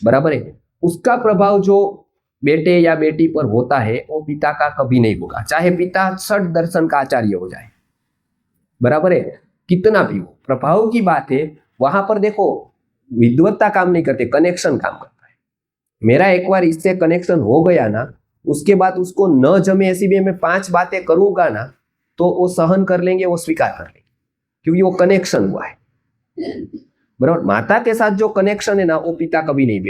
बराबर है। उसका प्रभाव जो बेटे या बेटी पर होता है वो पिता का कभी नहीं होगा, चाहे पिता षट दर्शन का आचार्य हो जाए, बराबर है, कितना भी हो। प्रभाव की बात है, वहां पर देखो विद्वत्ता काम नहीं करते, कनेक्शन काम करता है। मेरा एक बार इससे कनेक्शन हो गया ना, उसके बाद उसको न जमे ऐसी भी मैं 5 बातें करूंगा ना तो वो सहन कर लेंगे, वो स्वीकार कर लेंगे, क्योंकि वो कनेक्शन हुआ है, बराबर। माता के साथ जो कनेक्शन है ना वो पिता कभी नहीं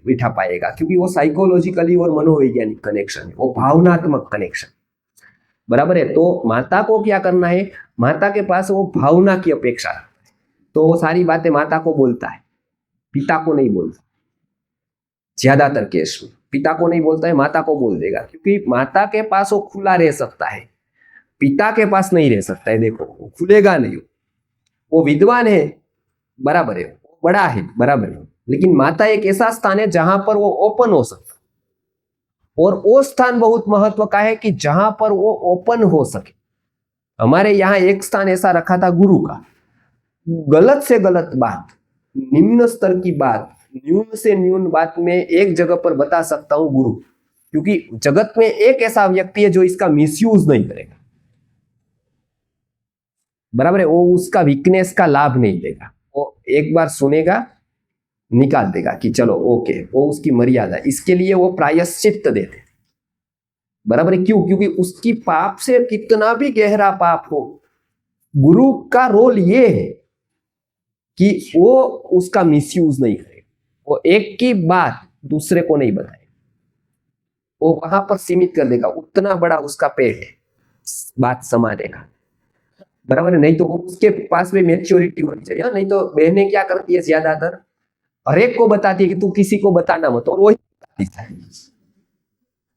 बिठा पाएगा, क्योंकि वो साइकोलॉजिकली और मनोवैज्ञानिक कनेक्शन है, वो भावनात्मक कनेक्शन, बराबर है। तो माता को क्या करना है, माता के पास वो भावना की अपेक्षा है, तो वो सारी बातें माता को बोलता है, पिता को नहीं बोलता। ज्यादातर केस में पिता को नहीं बोलता है, माता को बोल देगा, क्योंकि माता के पास वो खुला रह सकता है, पिता के पास नहीं रह सकता है। देखो वो खुलेगा नहीं, वो विद्वान है, बराबर है, बड़ा है, बराबर है, लेकिन माता एक ऐसा स्थान है जहां पर वो ओपन हो सकता है, और वो स्थान बहुत महत्व का है कि जहां पर वो ओपन हो सके। हमारे यहाँ एक स्थान ऐसा रखा था गुरु का, गलत से गलत बात, निम्न स्तर की बात, न्यून से न्यून बात में एक जगह पर बता सकता हूं गुरु, क्योंकि जगत में एक ऐसा व्यक्ति है जो इसका मिसयूज नहीं करेगा, बराबर है। वो उसका वीकनेस का लाभ नहीं लेगा, वो एक बार सुनेगा निकाल देगा कि चलो ओके, वो उसकी मर्यादा, इसके लिए वो प्रायश्चित देते, बराबर है। क्यों? क्योंकि उसकी पाप से कितना भी गहरा पाप हो, गुरु का रोल ये है कि वो उसका मिसयूज नहीं करेगा, वो एक की बात दूसरे को नहीं बताएगा, वो वहां पर सीमित कर देगा, उतना बड़ा उसका पेट है, बात समा देगा, बराबर है। नहीं तो उसके पास में मैच्योरिटी होनी चाहिए। नहीं तो बहनें क्या करती है, ज्यादातर हर एक को बताती है कि तू किसी को बताना मत, और वही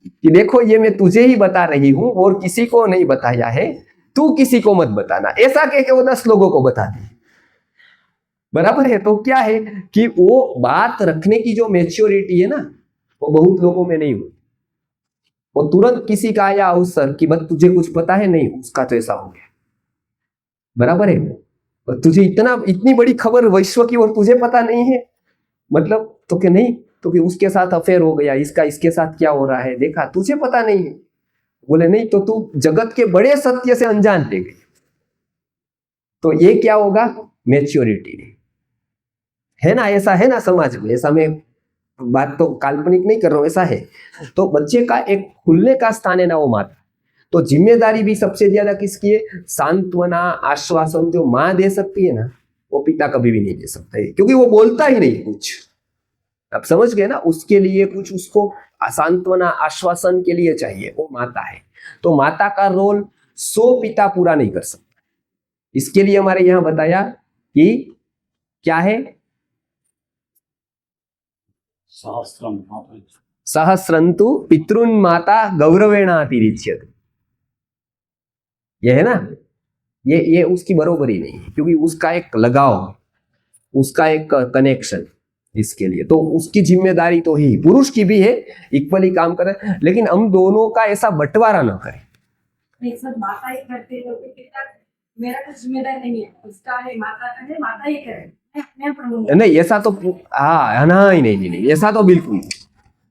कि देखो ये मैं तुझे ही बता रही हूं और किसी को नहीं बताया है, तू किसी को मत बताना, ऐसा कह के वो 10 लोगों को बता दी, बराबर है। तो क्या है कि वो बात रखने की जो मैच्योरिटी है ना, वो बहुत लोगों में नहीं होती। वो तुरंत किसी का आया अवसर कि बस तुझे कुछ पता है, नहीं उसका तो ऐसा हो गया, बराबर है। और तुझे इतनी बड़ी खबर विश्व की और तुझे पता नहीं है, मतलब तो कि नहीं, तो कि उसके साथ अफेयर हो गया, इसका इसके साथ क्या हो रहा है देखा, तुझे पता नहीं है। बोले नहीं तो तू जगत के बड़े सत्य से अनजान रह गई। तो ये क्या होगा, मैच्योरिटी है ना, ऐसा है ना समाज में, ऐसा मैं बात तो काल्पनिक नहीं कर रहा हूं, ऐसा है। तो बच्चे का एक खुलने का स्थान है ना वो माता। तो जिम्मेदारी भी सबसे ज्यादा किसकी है, सांत्वना आश्वासन जो माँ दे सकती है ना, वो पिता कभी भी नहीं दे सकता है, क्योंकि वो बोलता ही नहीं कुछ। आप समझ गए ना, उसके लिए कुछ उसको सांत्वना आश्वासन के लिए चाहिए, वो माता है। तो माता का रोल 100 पिता पूरा नहीं कर सकता। इसके लिए हमारे यहां बताया कि क्या है, सहस्रंतु पितृन माता गौरवेण अतिरिच्यते, यह है ना। ये उसकी बरोबरी नहीं है, क्योंकि उसका एक लगाव है, उसका एक कनेक्शन इसके लिए, तो उसकी जिम्मेदारी तो ही पुरुष की भी है, इक्वली काम करे, लेकिन हम दोनों का ऐसा बंटवारा न करें।
नहीं सब माता ही करते हैं, पिता मेरा कुछ जिम्मेदार नहीं है, उसका है, माता का है, माता ही करे, मैं अपने आप रहूंगा।
नहीं ऐसा तो हाँ नहीं नहीं नहीं नहीं ऐसा तो बिल्कुल नहीं।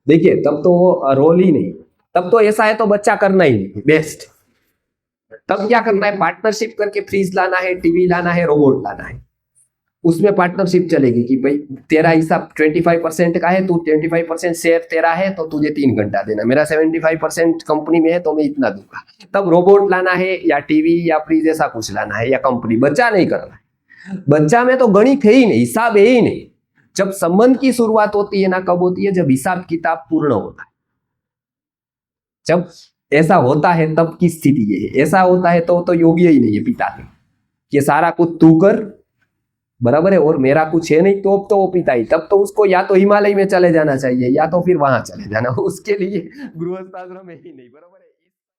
देखिए तब तो वो रोल ही नहीं, तब तो ऐसा है तो बच्चा करना ही नहीं बेस्ट। तब क्या करना है, पार्टनरशिप करके फ्रिज लाना है, टीवी लाना है, रोबोट लाना है, उसमें पार्टनरशिप चलेगी कि भाई तेरा हिसाब 25% का है, तू 25% शेयर तेरा है तो तुझे 3 घंटा देना, मेरा 75% कंपनी में है तो मैं इतना दूंगा। तब रोबोट लाना है या टीवी या फ्रिज ऐसा कुछ लाना है या कंपनी, बच्चा नहीं करना है। बच्चा में तो गणित है ही नहीं, हिसाब है ही नहीं। जब संबंध की शुरुआत होती है ना, कब होती है, जब हिसाब किताब पूर्ण होता है। जब ऐसा होता है तब की स्थिति ये है, ऐसा होता है तो योग्य ही नहीं है पिता के, कि सारा कुछ तू कर, बराबर है, और मेरा कुछ है नहीं, तो अब तो वो पिता ही, तब तो उसको या तो हिमालय में चले जाना चाहिए या तो फिर वहां चले जाना, उसके लिए गृहस्थ आश्रम है ही नहीं, बराबर।